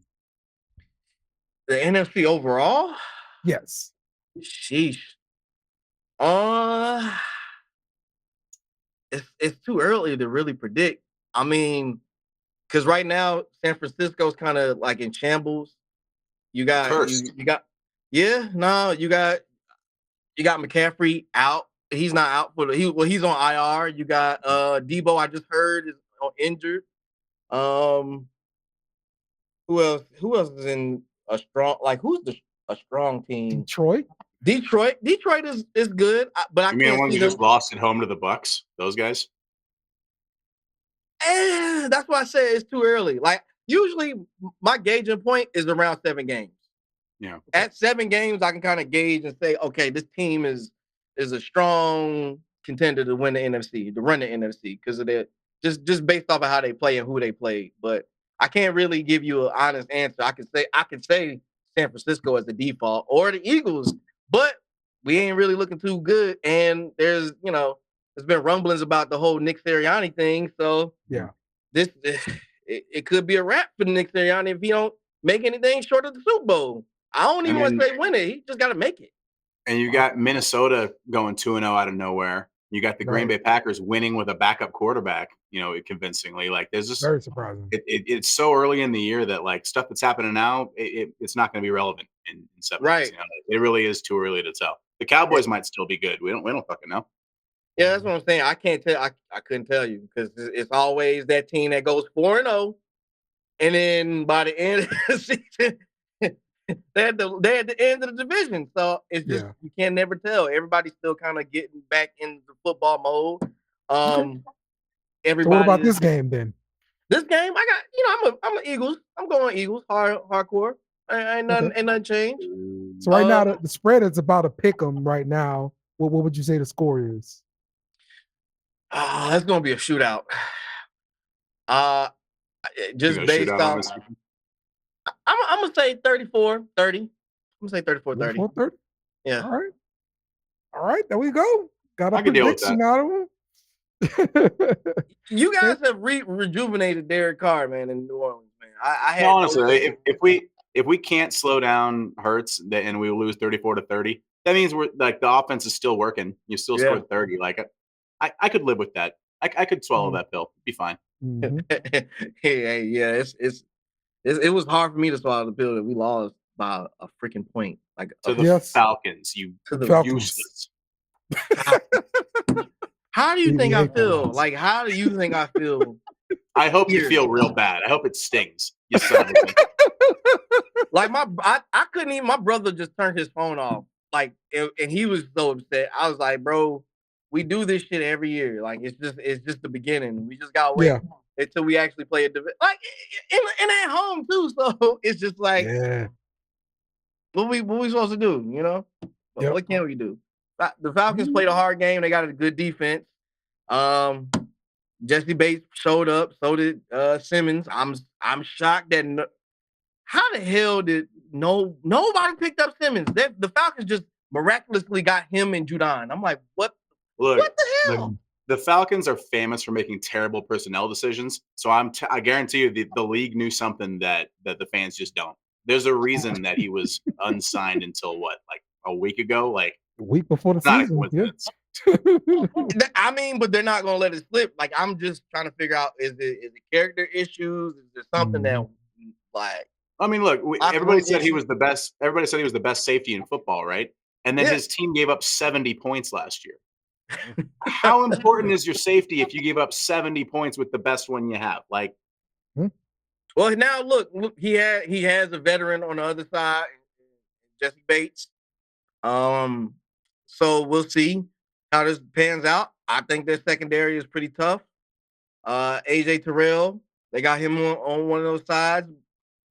The NFC overall? Yes. Sheesh. It's too early to really predict. I mean, because right now San Francisco's kind of like in shambles. You got McCaffrey out. He's not out he's on IR. You got Debo, I just heard, is injured. Who else is in a strong, like who's a strong team? Detroit is good, but I mean the ones who just lost at home to the Bucks? Those guys? That's why I say it's too early. Like usually my gauging point is around 7 games. Yeah. At 7 games, I can kind of gauge and say, okay, this team is a strong contender to win the NFC, to run the NFC, because of that. Just based off of how they play and who they play. But I can't really give you an honest answer. I can say San Francisco as the default or the Eagles, but we ain't really looking too good. And there's been rumblings about the whole Nick Sirianni thing. So yeah, it could be a wrap for Nick Sirianni if he don't make anything short of the Super Bowl. I don't even want to say win it. He just got to make it. And you got Minnesota going 2-0 out of nowhere. You got the Green Bay Packers winning with a backup quarterback, convincingly. Like there's just very surprising. It's so early in the year that like stuff that's happening now, it's not going to be relevant in 7 right. months. It really is too early to tell. The Cowboys might still be good. We don't fucking know. Yeah, that's what I'm saying. I can't tell. I couldn't tell you because it's always that team that goes 4-0, and then by the end of the season, they're at the end of the division. So it's just you can never tell. Everybody's still kind of getting back into football mode. Everybody. So what about this game then? This game, I got I'm an Eagles. I'm going Eagles hardcore. Ain't nothing changed. So right now the spread is about a pick 'em right now. What would you say the score is? That's gonna be a shootout. Just based on I'm gonna say 34-30. I'm gonna say 34-30. 34-30? Yeah. All right, there we go. Got a prediction out of him. You guys have rejuvenated Derek Carr, man, in New Orleans, man. I had honestly, if we can't slow down Hurts and we lose 34-30, that means we're like the offense is still working. You still scored 30. Like I could live with that. I could swallow that pill. Be fine. Mm-hmm. It was hard for me to swallow the pill that we lost by a freaking point. Like to the Falcons, useless. How do you think I feel? Like, how do you think I feel? I hope you feel real bad. I hope it stings. You son of a bitch. Like I couldn't even. My brother just turned his phone off. Like, and he was so upset. I was like, bro, we do this shit every year. Like, it's just the beginning. We just gotta wait until we actually play a division. Like, and at home too. So it's just like, what we supposed to do? What can we do? The Falcons played a hard game. They got a good defense. Jesse Bates showed up. So did Simmons. I'm shocked that how the hell did nobody picked up Simmons? The Falcons just miraculously got him and Judon. I'm like, what? Look, what the hell? The Falcons are famous for making terrible personnel decisions. So I guarantee you the league knew something that the fans just don't. There's a reason that he was unsigned until what, like a week ago? Like a week before the season. I mean, but they're not gonna let it slip. Like, I'm just trying to figure out: is it character issues? Is there something that, like? I mean, look, everybody said he was the best. Everybody said he was the best safety in football, right? And then his team gave up 70 points last year. How important is your safety if you give up 70 points with the best one you have? Like, well, now look, he has a veteran on the other side, Jesse Bates. So we'll see how this pans out. I think their secondary is pretty tough. AJ Terrell, they got him on one of those sides.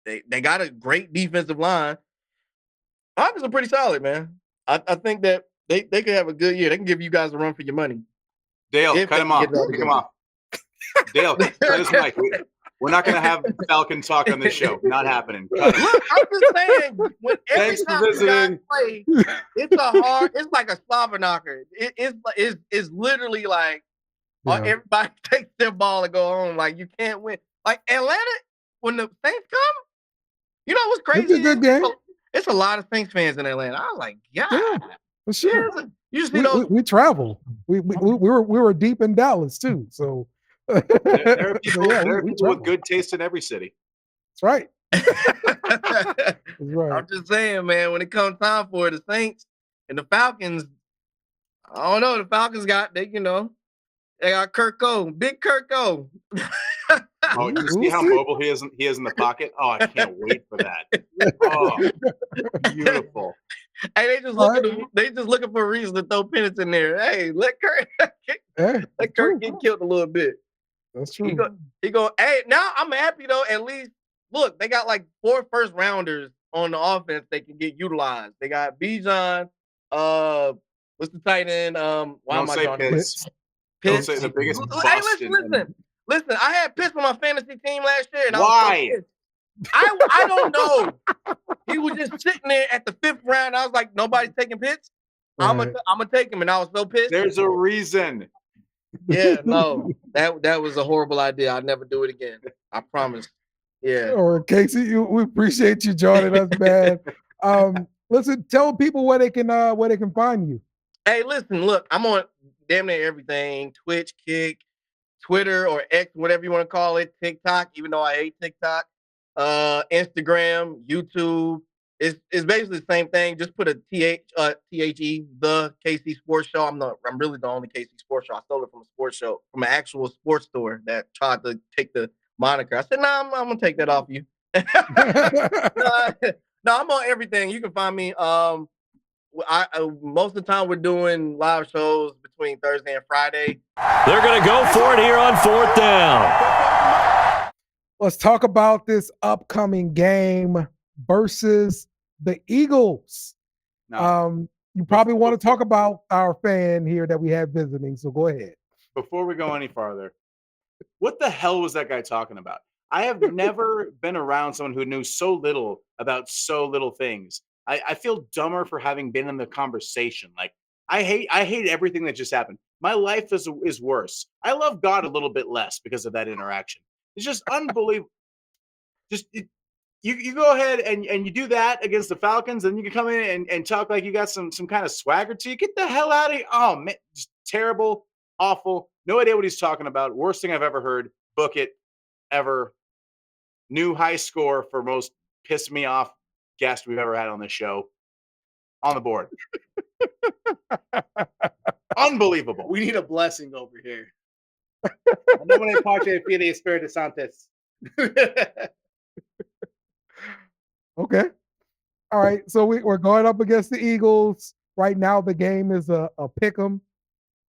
They got a great defensive line. Falcons are pretty solid, man. I think that they could have a good year. They can give you guys a run for your money. Dale, cut him off. Pick him off. Dale, cut his mic. We're not going to have Falcon talk on this show. Not happening. Look, I'm just saying, every time you guys play, it's like a slobber knocker. It's literally like everybody takes their ball and go home. Like, you can't win. Like Atlanta, when the Saints come, you know what's crazy? It's a good game. It's a lot of Saints fans in Atlanta. I was like, God. Yeah, for sure. You see those? We travel. We were deep in Dallas too. So there are people with good taste in every city. That's right. That's right. I'm just saying, man, when it comes time for it, the Saints and the Falcons, I don't know. The Falcons they got Kirko, big Kirko. Oh, you see how mobile he is in the pocket? Oh, I can't wait for that. Oh, beautiful. Hey, they just looking for a reason to throw Penix in there. Hey, let Kirk get killed a little bit. That's He true. go. Hey, now I'm happy though. At least look, they got like 4 first rounders on the offense they can get utilized. They got Bijan. What's the tight end? Why Don't am I say drawing a blank? Pitts. Don't Pitts. say the biggest Hey, bust. listen. I had Pitts on my fantasy team last year, and I was so Why? pissed. I don't know. He was just sitting there at the 5th round. I was like, nobody's taking Pitts. I'm gonna take him, and I was so pissed. There's a reason. Yeah, no, that was a horrible idea. I'll never do it again. I promise. Yeah. Or Casey, we appreciate you joining us, man. Listen, tell people where they can find you. Hey, listen, look, I'm on damn near everything: Twitch, Kick, Twitter, or X, whatever you want to call it, TikTok. Even though I hate TikTok, Instagram, YouTube. It's basically the same thing. Just put a THE, the KC Sports Show. I'm really the only KC Sports Show. I stole it from a sports show, from an actual sports store that tried to take the moniker. I said, nah, I'm gonna take that off you. No, I'm on everything. You can find me. Most of the time we're doing live shows between Thursday and Friday. They're gonna go for it here on 4th down. Let's talk about this upcoming game versus the Eagles. No. You probably want to talk about our fan here that we have visiting, so go ahead. Before we go any farther, what the hell was that guy talking about? I have never been around someone who knew so little about so little things. I feel dumber for having been in the conversation. Like I hate everything that just happened. My life is worse. I love God a little bit less because of that interaction. It's just unbelievable. You go ahead and you do that against the Falcons, and you can come in and talk like you got some kind of swagger to you. Get the hell out of here. Oh man, just terrible, awful. No idea what he's talking about. Worst thing I've ever heard. Book it ever. New high score for most piss me off guest we've ever had on this show. On the board. Unbelievable. We need a blessing over here. Nobody parte fide Espiritu Santos. Okay. All right. So we're going up against the Eagles. Right now, the game is a pick 'em.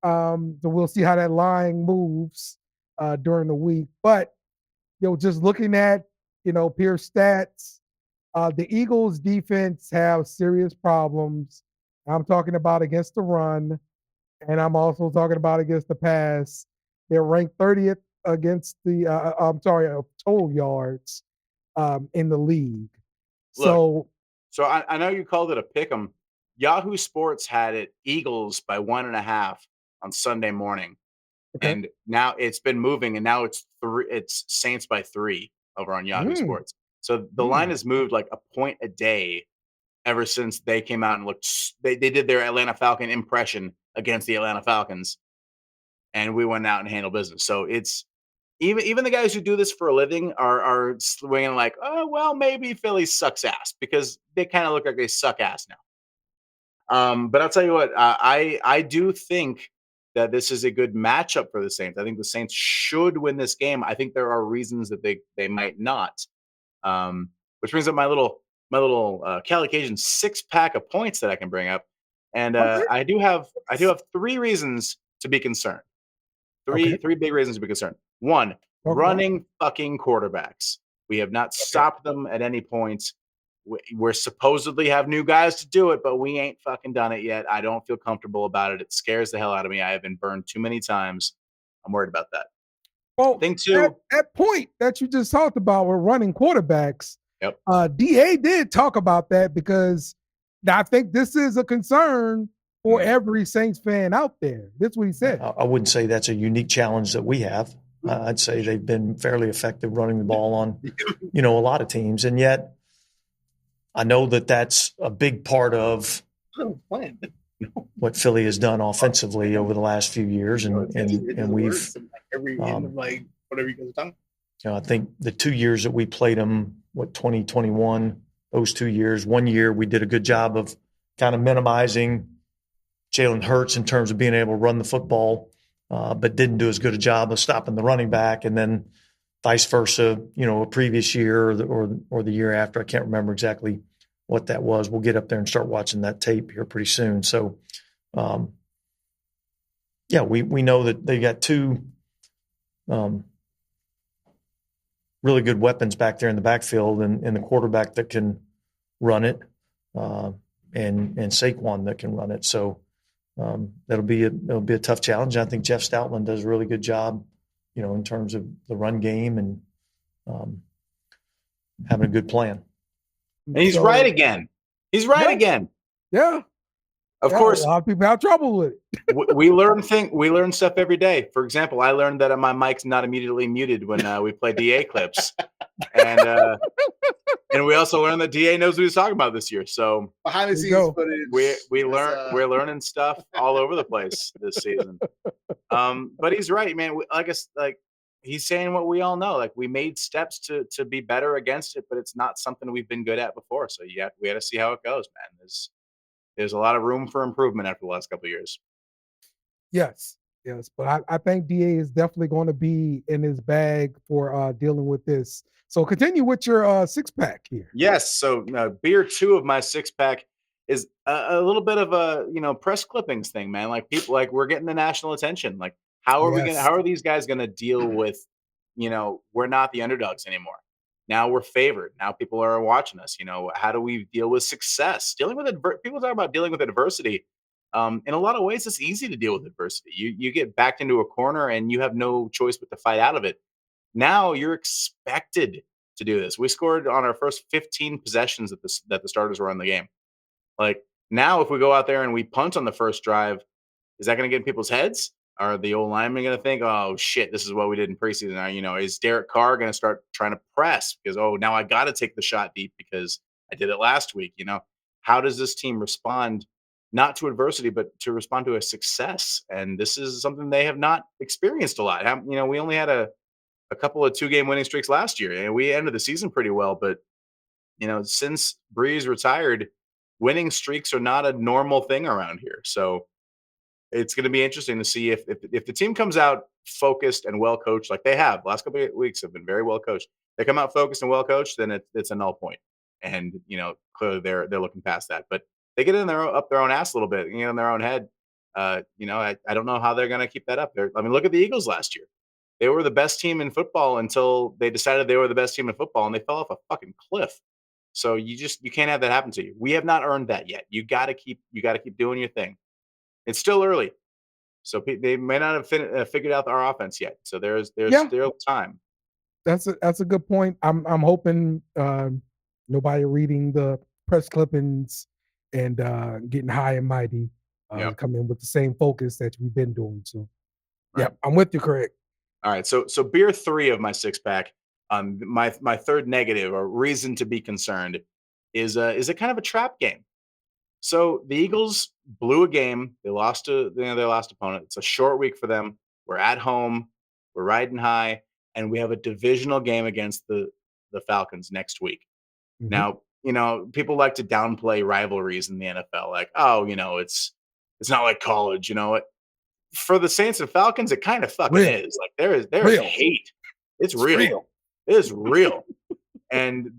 So we'll see how that line moves during the week. But just looking at pure stats, the Eagles defense have serious problems. I'm talking about against the run, and I'm also talking about against the pass. They're ranked 30th against the total yards in the league. Look, so I know you called it a pick 'em. Yahoo Sports had it Eagles by 1.5 on Sunday morning. Okay. And now it's been moving, and now it's Saints by 3 over on Yahoo Sports. So the line has moved like a point a day ever since they came out and looked. They did their Atlanta Falcon impression against the Atlanta Falcons, and we went out and handled business. So it's even the guys who do this for a living are swinging like, oh well, maybe Philly sucks ass, because they kind of look like they suck ass now. But I'll tell you what, I do think that this is a good matchup for the Saints. I think the Saints should win this game. I think there are reasons that they might not. Which brings up my little Cali Cajun 6-pack of points that I can bring up, and I do have 3 reasons to be concerned. Three big reasons to be concerned. One, running fucking quarterbacks. We have not stopped them at any point. We're supposedly have new guys to do it, but we ain't fucking done it yet. I don't feel comfortable about it. It scares the hell out of me. I have been burned too many times. I'm worried about that. Well, thing two, that point that you just talked about with running quarterbacks, yep. DA did talk about that, because I think this is a concern for every Saints fan out there. That's what he said. I wouldn't say that's a unique challenge that we have. I'd say they've been fairly effective running the ball on, a lot of teams. And yet I know that that's a big part of what Philly has done offensively over the last few years. And we've, whatever you guys are talking. I think the 2 years that we played them, 2021, those 2 years, 1 year we did a good job of kind of minimizing Jalen Hurts in terms of being able to run the football, but didn't do as good a job of stopping the running back. And then vice versa, a previous year or the year after. I can't remember exactly what that was. We'll get up there and start watching that tape here pretty soon. So, we know that they got 2 really good weapons back there in the backfield, and the quarterback that can run it, and Saquon that can run it. So it'll be a tough challenge. I think Jeff Stoutland does a really good job, in terms of the run game and having a good plan. And he's right again. He's right again. Yeah. Of course, a lot of people have trouble with it. we learn stuff every day. For example, I learned that my mic's not immediately muted when we play DA clips, and we also learned that DA knows what he's talking about this year. So behind the scenes footage, we're learning stuff all over the place this season. But he's right, man. Like he's saying what we all know. Like we made steps to be better against it, but it's not something we've been good at before. So we had to see how it goes, man. There's a lot of room for improvement after the last couple of years. Yes, but I think DA is definitely going to be in his bag for dealing with this. So continue with your six pack here. Yes. So beer 2 of my six pack is a little bit of a press clippings thing, man. Like people, like we're getting the national attention. Like how are these guys gonna deal with, we're not the underdogs anymore. Now we're favored. Now people are watching us. How do we deal with success? Dealing with people talk about dealing with adversity. In a lot of ways, it's easy to deal with adversity. You get backed into a corner and you have no choice but to fight out of it. Now you're expected to do this. We scored on our first 15 possessions that the starters were on the game. Like now, if we go out there and we punt on the first drive, is that going to get in people's heads? Are the old linemen going to think, "Oh shit, this is what we did in preseason"? Is Derek Carr going to start trying to press because now I got to take the shot deep because I did it last week? How does this team respond? Not to adversity, but to respond to a success. And this is something they have not experienced a lot. We only had a couple of 2-game winning streaks last year, and we ended the season pretty well. But since Breeze retired, winning streaks are not a normal thing around here. So it's going to be interesting to see if the team comes out focused and well coached, like they have. The last couple of weeks have been very well coached. They come out focused and well coached, then it's a null point. And clearly they're looking past that. But they get up their own ass a little bit, in their own head. I don't know how they're going to keep that up. Look at the Eagles last year. They were the best team in football until they decided they were the best team in football, and they fell off a fucking cliff. So you can't have that happen to you. We have not earned that yet. You got to keep doing your thing. It's still early, so they may not have figured out our offense yet. So there's still time. That's a good point. I'm hoping nobody reading the press clippings and getting high and mighty come in with the same focus that we've been doing. So, yeah, I'm with you, Craig. All right, so beer 3 of my six pack. My third negative or reason to be concerned is a kind of a trap game. So the Eagles blew a game. They lost to their last opponent. It's a short week for them. We're at home. We're riding high, and we have a divisional game against the Falcons next week. Mm-hmm. Now, people like to downplay rivalries in the NFL, like, oh, it's not like college. For the Saints and Falcons, it kind of fucking is. Like there is hate. It's real. It is real. And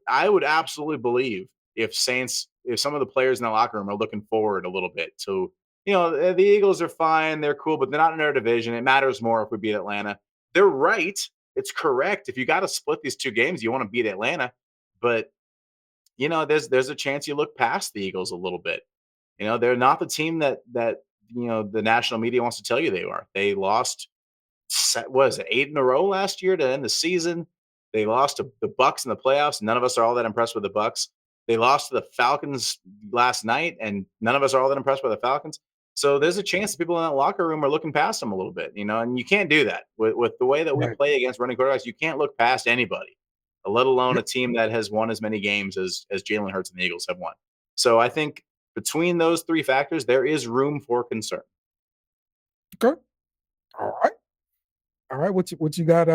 I would absolutely believe if some of the players in the locker room are looking forward a little bit to, the Eagles are fine, they're cool, but they're not in our division. It matters more if we beat Atlanta. They're right. It's correct. If you got to split these 2 games, you want to beat Atlanta. But, there's a chance you look past the Eagles a little bit. They're not the team that the national media wants to tell you they are. They lost, 8 in a row last year to end the season. They lost to the Bucs in the playoffs. None of us are all that impressed with the Bucs. They lost to the Falcons last night, and none of us are all that impressed with the Falcons. So there's a chance that people in that locker room are looking past them a little bit, and you can't do that with the way that we play against running quarterbacks. You can't look past anybody, let alone a team that has won as many games as Jalen Hurts and the Eagles have won. So I think between those 3 factors, there is room for concern. Okay. All right. What you got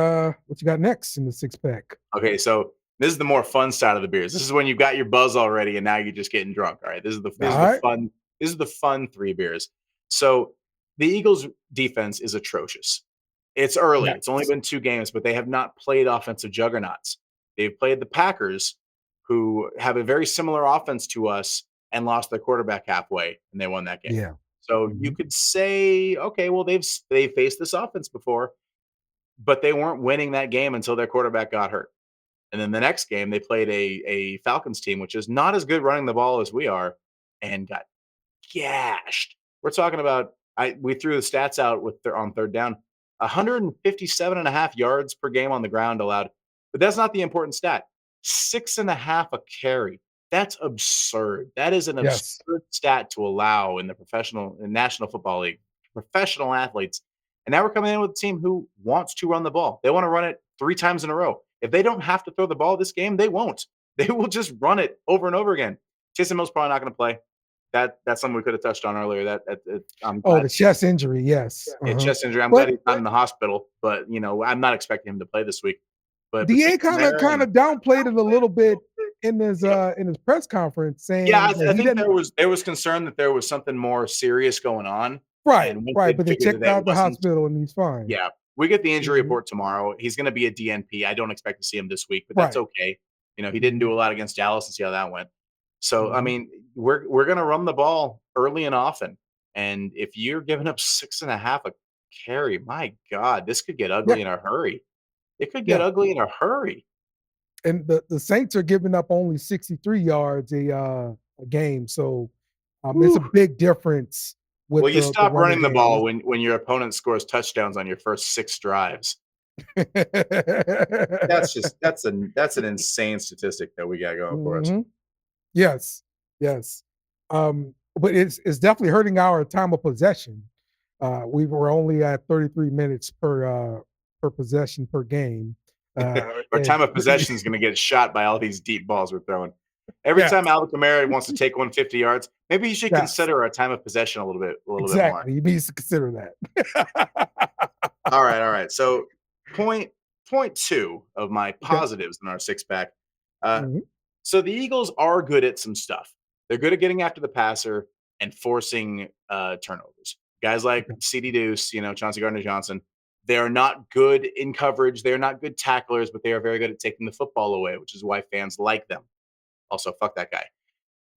next in the six pack? Okay, so this is the more fun side of the beers. This is when you've got your buzz already and now you're just getting drunk. All right. This is the fun 3 beers. So the Eagles defense is atrocious. It's early. It's only been 2 games, but they have not played offensive juggernauts. They've played the Packers, who have a very similar offense to us and lost their quarterback halfway, and they won that game. Yeah. So you could say, okay, well, they've faced this offense before. but they weren't winning that game until their quarterback got hurt. And then the next game, they played a Falcons team, which is not as good running the ball as we are, and got gashed. We're talking about we threw the stats out on third down. 157 and a half yards per game on the ground allowed. But that's not the important stat. 6.5 a carry. That's absurd. That is an Yes. absurd stat to allow in the National Football League. Professional athletes. And now we're coming in with a team who wants to run the ball. They want to run it 3 times in a row. If they don't have to throw the ball this game, they won't. They will just run it over and over again. Taysom Hill's probably not going to play. That's something we could have touched on earlier. The chest injury, yes. Yeah, chest injury. I'm glad he's not in the hospital, but I'm not expecting him to play this week. But DA kind of downplayed it a little bit in his press conference, saying, I think there was concern that there was something more serious going on. Right. But they checked out the hospital and he's fine. Yeah, we get the injury report tomorrow. He's going to be a DNP. I don't expect to see him this week, but that's okay. He didn't do a lot against Dallas, and see how that went. So, I mean, we're going to run the ball early and often. And if you're giving up 6.5 a carry, my God, this could get ugly in a hurry. It could get ugly in a hurry. And the Saints are giving up only 63 yards a game. So it's a big difference. You stop running the ball when your opponent scores touchdowns on your first 6 drives. That's an insane statistic that we got going for us. Yes. But it's definitely hurting our time of possession. We were only at 33 minutes per possession per game. Our time of possession is going to get shot by all these deep balls we're throwing. Every time Alvin Kamara wants to take 150 yards, maybe you should consider our time of possession a little bit more. Exactly, he needs to consider that. All right. So point 2 of my positives in our 6-pack. So the Eagles are good at some stuff. They're good at getting after the passer and forcing turnovers. Guys like C.D. Deuce, Chauncey Gardner-Johnson, they are not good in coverage. They're not good tacklers, but they are very good at taking the football away, which is why fans like them. Also, fuck that guy.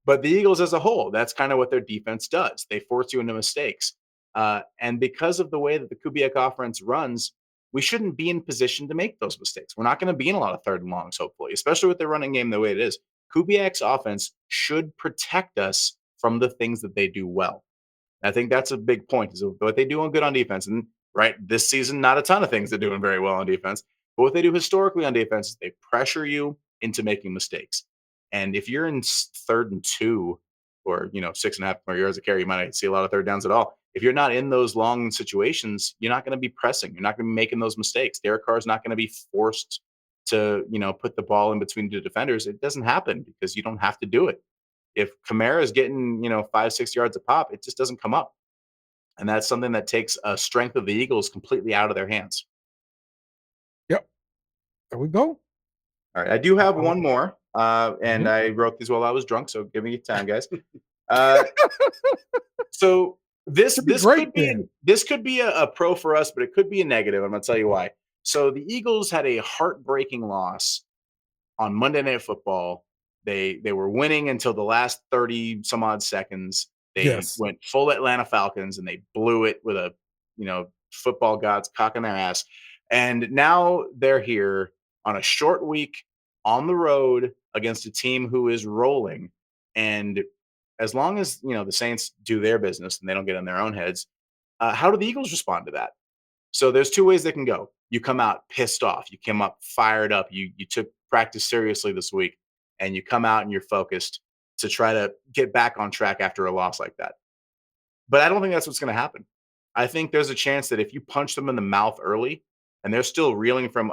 But the Eagles as a whole, that's kind of what their defense does. They force you into mistakes. And because of the way that the Kubiak offense runs, we shouldn't be in position to make those mistakes. We're not going to be in a lot of third and longs, hopefully, especially with their running game the way it is. Kubiak's offense should protect us from the things that they do well. I think that's a big point, is what they do good on defense. And this season, not a ton of things they're doing very well on defense. But what they do historically on defense is they pressure you into making mistakes. And if you're in 3rd and 2 or 6.5 more yards a carry, you might not see a lot of third downs at all. If you're not in those long situations, you're not going to be pressing. You're not going to be making those mistakes. Derek Carr is not going to be forced to put the ball in between the defenders. It doesn't happen because you don't have to do it. If Kamara is getting 5-6 yards a pop, it just doesn't come up. And that's something that takes a strength of the Eagles completely out of their hands. Yep. There we go. All right. I do have one more. And I wrote these while I was drunk, so give me time, guys. So this could be a pro for us, but it could be a negative. I'm going to tell you why. So the Eagles had a heartbreaking loss on Monday Night Football. They were winning until the last 30 some odd seconds. They went full Atlanta Falcons and they blew it with a football gods cocking their ass. And now they're here on a short week on the road against a team who is rolling. And as long as the Saints do their business and they don't get in their own heads, how do the Eagles respond to that? So there's 2 ways they can go. You come out pissed off. You came up fired up. You took practice seriously this week, and you come out and you're focused to try to get back on track after a loss like that. But I don't think that's what's going to happen. I think there's a chance that if you punch them in the mouth early and they're still reeling from,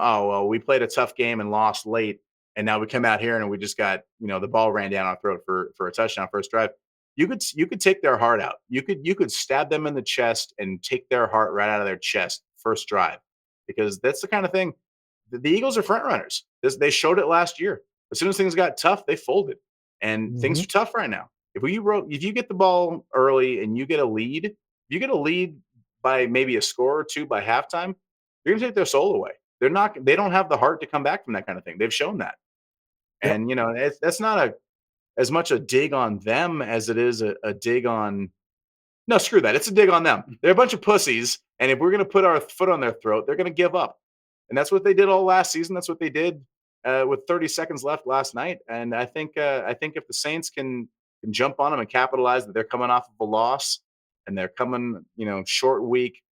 we played a tough game and lost late, and now we come out here and we just got, the ball ran down our throat for a touchdown first drive. You could take their heart out. You could stab them in the chest and take their heart right out of their chest first drive, because that's the kind of thing. The Eagles are front runners. They showed it last year. As soon as things got tough, they folded, and things are tough right now. If you get the ball early and you get a lead, by maybe a score or 2 by halftime, you're gonna take their soul away. They don't have the heart to come back from that kind of thing. They've shown that. Yep. And that's not as much a dig on them as it is a dig on. No, screw that. It's a dig on them. They're a bunch of pussies, and if we're going to put our foot on their throat, they're going to give up. And that's what they did all last season. That's what they did with 30 seconds left last night. And I think if the Saints can jump on them and capitalize that they're coming off of a loss and they're coming, short week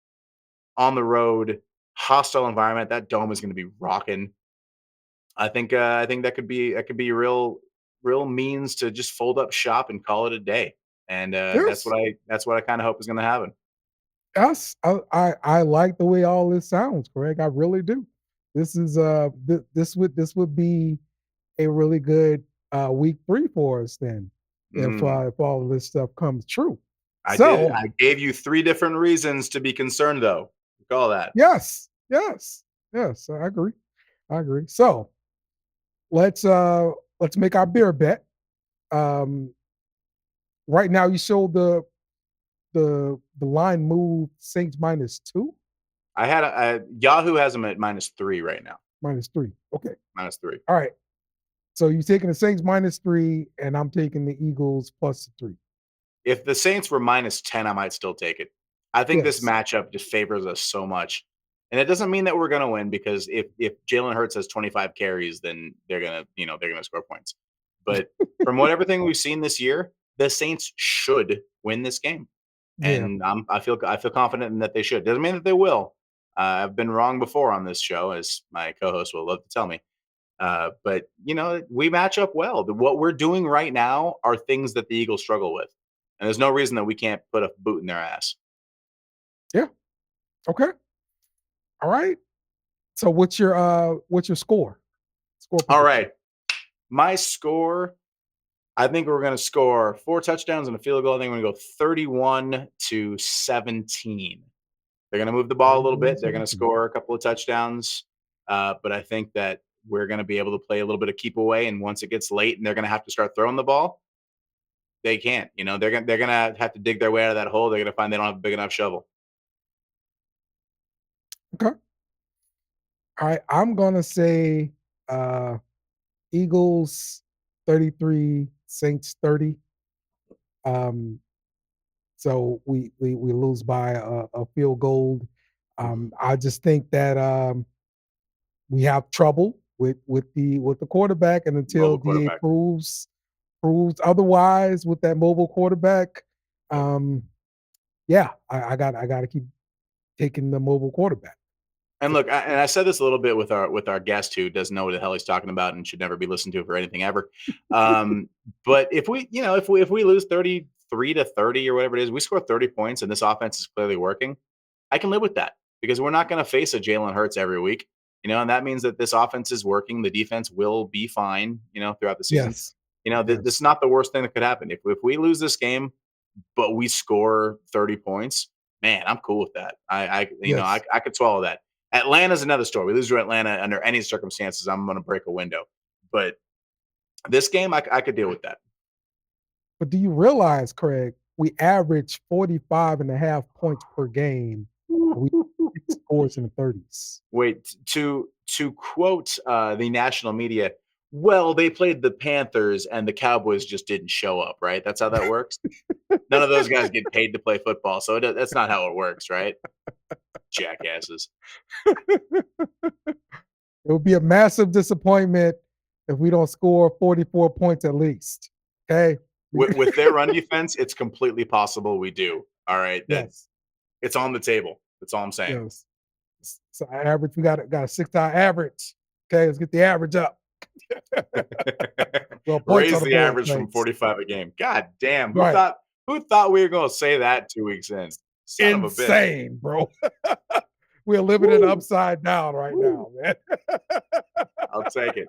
on the road, hostile environment, that dome is going to be rocking. I think that could be a real means to just fold up shop and call it a day. And that's what I kind of hope is going to happen. Yes, I like the way all this sounds, Craig. I really do. This is this would be a really good week 3 for us then, if all of this stuff comes true. I gave you 3 different reasons to be concerned, though. Call that. Yes. I agree. So let's make our beer bet. Right now, you showed the line move Saints -2. I had Yahoo has them at -3 right now. -3. Okay. -3. All right. So you're taking the Saints -3, and I'm taking the Eagles +3. If the Saints were -10, I might still take it. I think this matchup just favors us so much. And it doesn't mean that we're going to win, because if Jalen Hurts has 25 carries, then they're going to score points. But from everything we've seen this year, the Saints should win this game. And I feel confident in that they should. Doesn't mean that they will. I've been wrong before on this show, as my co-host will love to tell me. But we match up well. What we're doing right now are things that the Eagles struggle with, and there's no reason that we can't put a boot in their ass. Yeah. Okay. All right. So what's your score? All right. My score, I think we're going to score 4 touchdowns and a field goal. I think we're going to go 31-17. They're going to move the ball a little bit. They're going to score a couple of touchdowns. But I think that we're going to be able to play a little bit of keep away. And once it gets late and they're going to have to start throwing the ball, they can't. They're going to have to dig their way out of that hole. They're going to find they don't have a big enough shovel. Okay. All right. I'm going to say Eagles 33, Saints 30. So we lose by a field goal. I just think that we have trouble with the quarterback, and until DA proves otherwise with that mobile quarterback, I got to keep taking the mobile quarterback. And look, I said this a little bit with our guest, who doesn't know what the hell he's talking about and should never be listened to for anything ever. But if we lose 33-30 or whatever it is, we score 30 points and this offense is clearly working, I can live with that, because we're not going to face a Jalen Hurts every week, and that means that this offense is working. The defense will be fine, throughout the season. Yes. This is not the worst thing that could happen. If we lose this game, but we score 30 points, man, I'm cool with that. I could swallow that. Atlanta's another story. We lose to Atlanta under any circumstances, I'm going to break a window. But this game, I could deal with that. But do you realize, Craig, we average 45.5 points per game. We scores in the 30s. Wait, to quote the national media, well, they played the Panthers and the Cowboys just didn't show up, right? That's how that works? None of those guys get paid to play football, so that's not how it works, right? Jackasses. It would be a massive disappointment if we don't score 44 points at least. Okay. With their run defense, it's completely possible we do. All right. It's on the table. That's all I'm saying. Yes. So our average, we got a 6-hour average. Okay, let's get the average up. Raise the average from 45 a game. God damn. Who thought we were going to say that 2 weeks in? Son of a bitch. Insane, bro. We're living it upside down right now, man. I'll take it.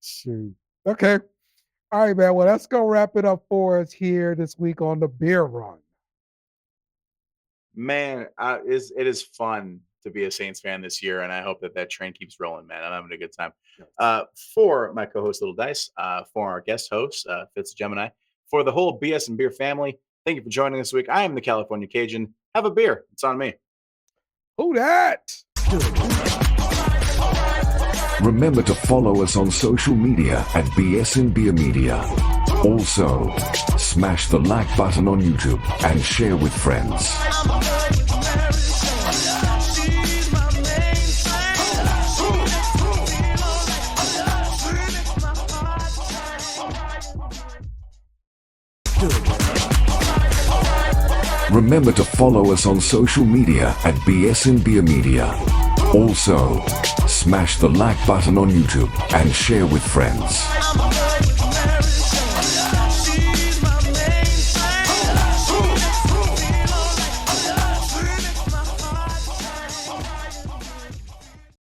Shoot. Okay. All right, man. Well, let's go wrap it up for us here this week on the Beer Run. Man, it is fun to be a Saints fan this year, and I hope that train keeps rolling, man. I'm having a good time. For my co-host Little Dice, for our guest host Fitz Gemini, for the whole BSnBEER family, thank you for joining this week. I am the California Cajun. Have a beer. It's on me. Who that? Remember to follow us on social media at BSnBEER Media. Also, smash the like button on YouTube and share with friends. Remember to follow us on social media at BSnBEER Media. Also, smash the like button on YouTube and share with friends.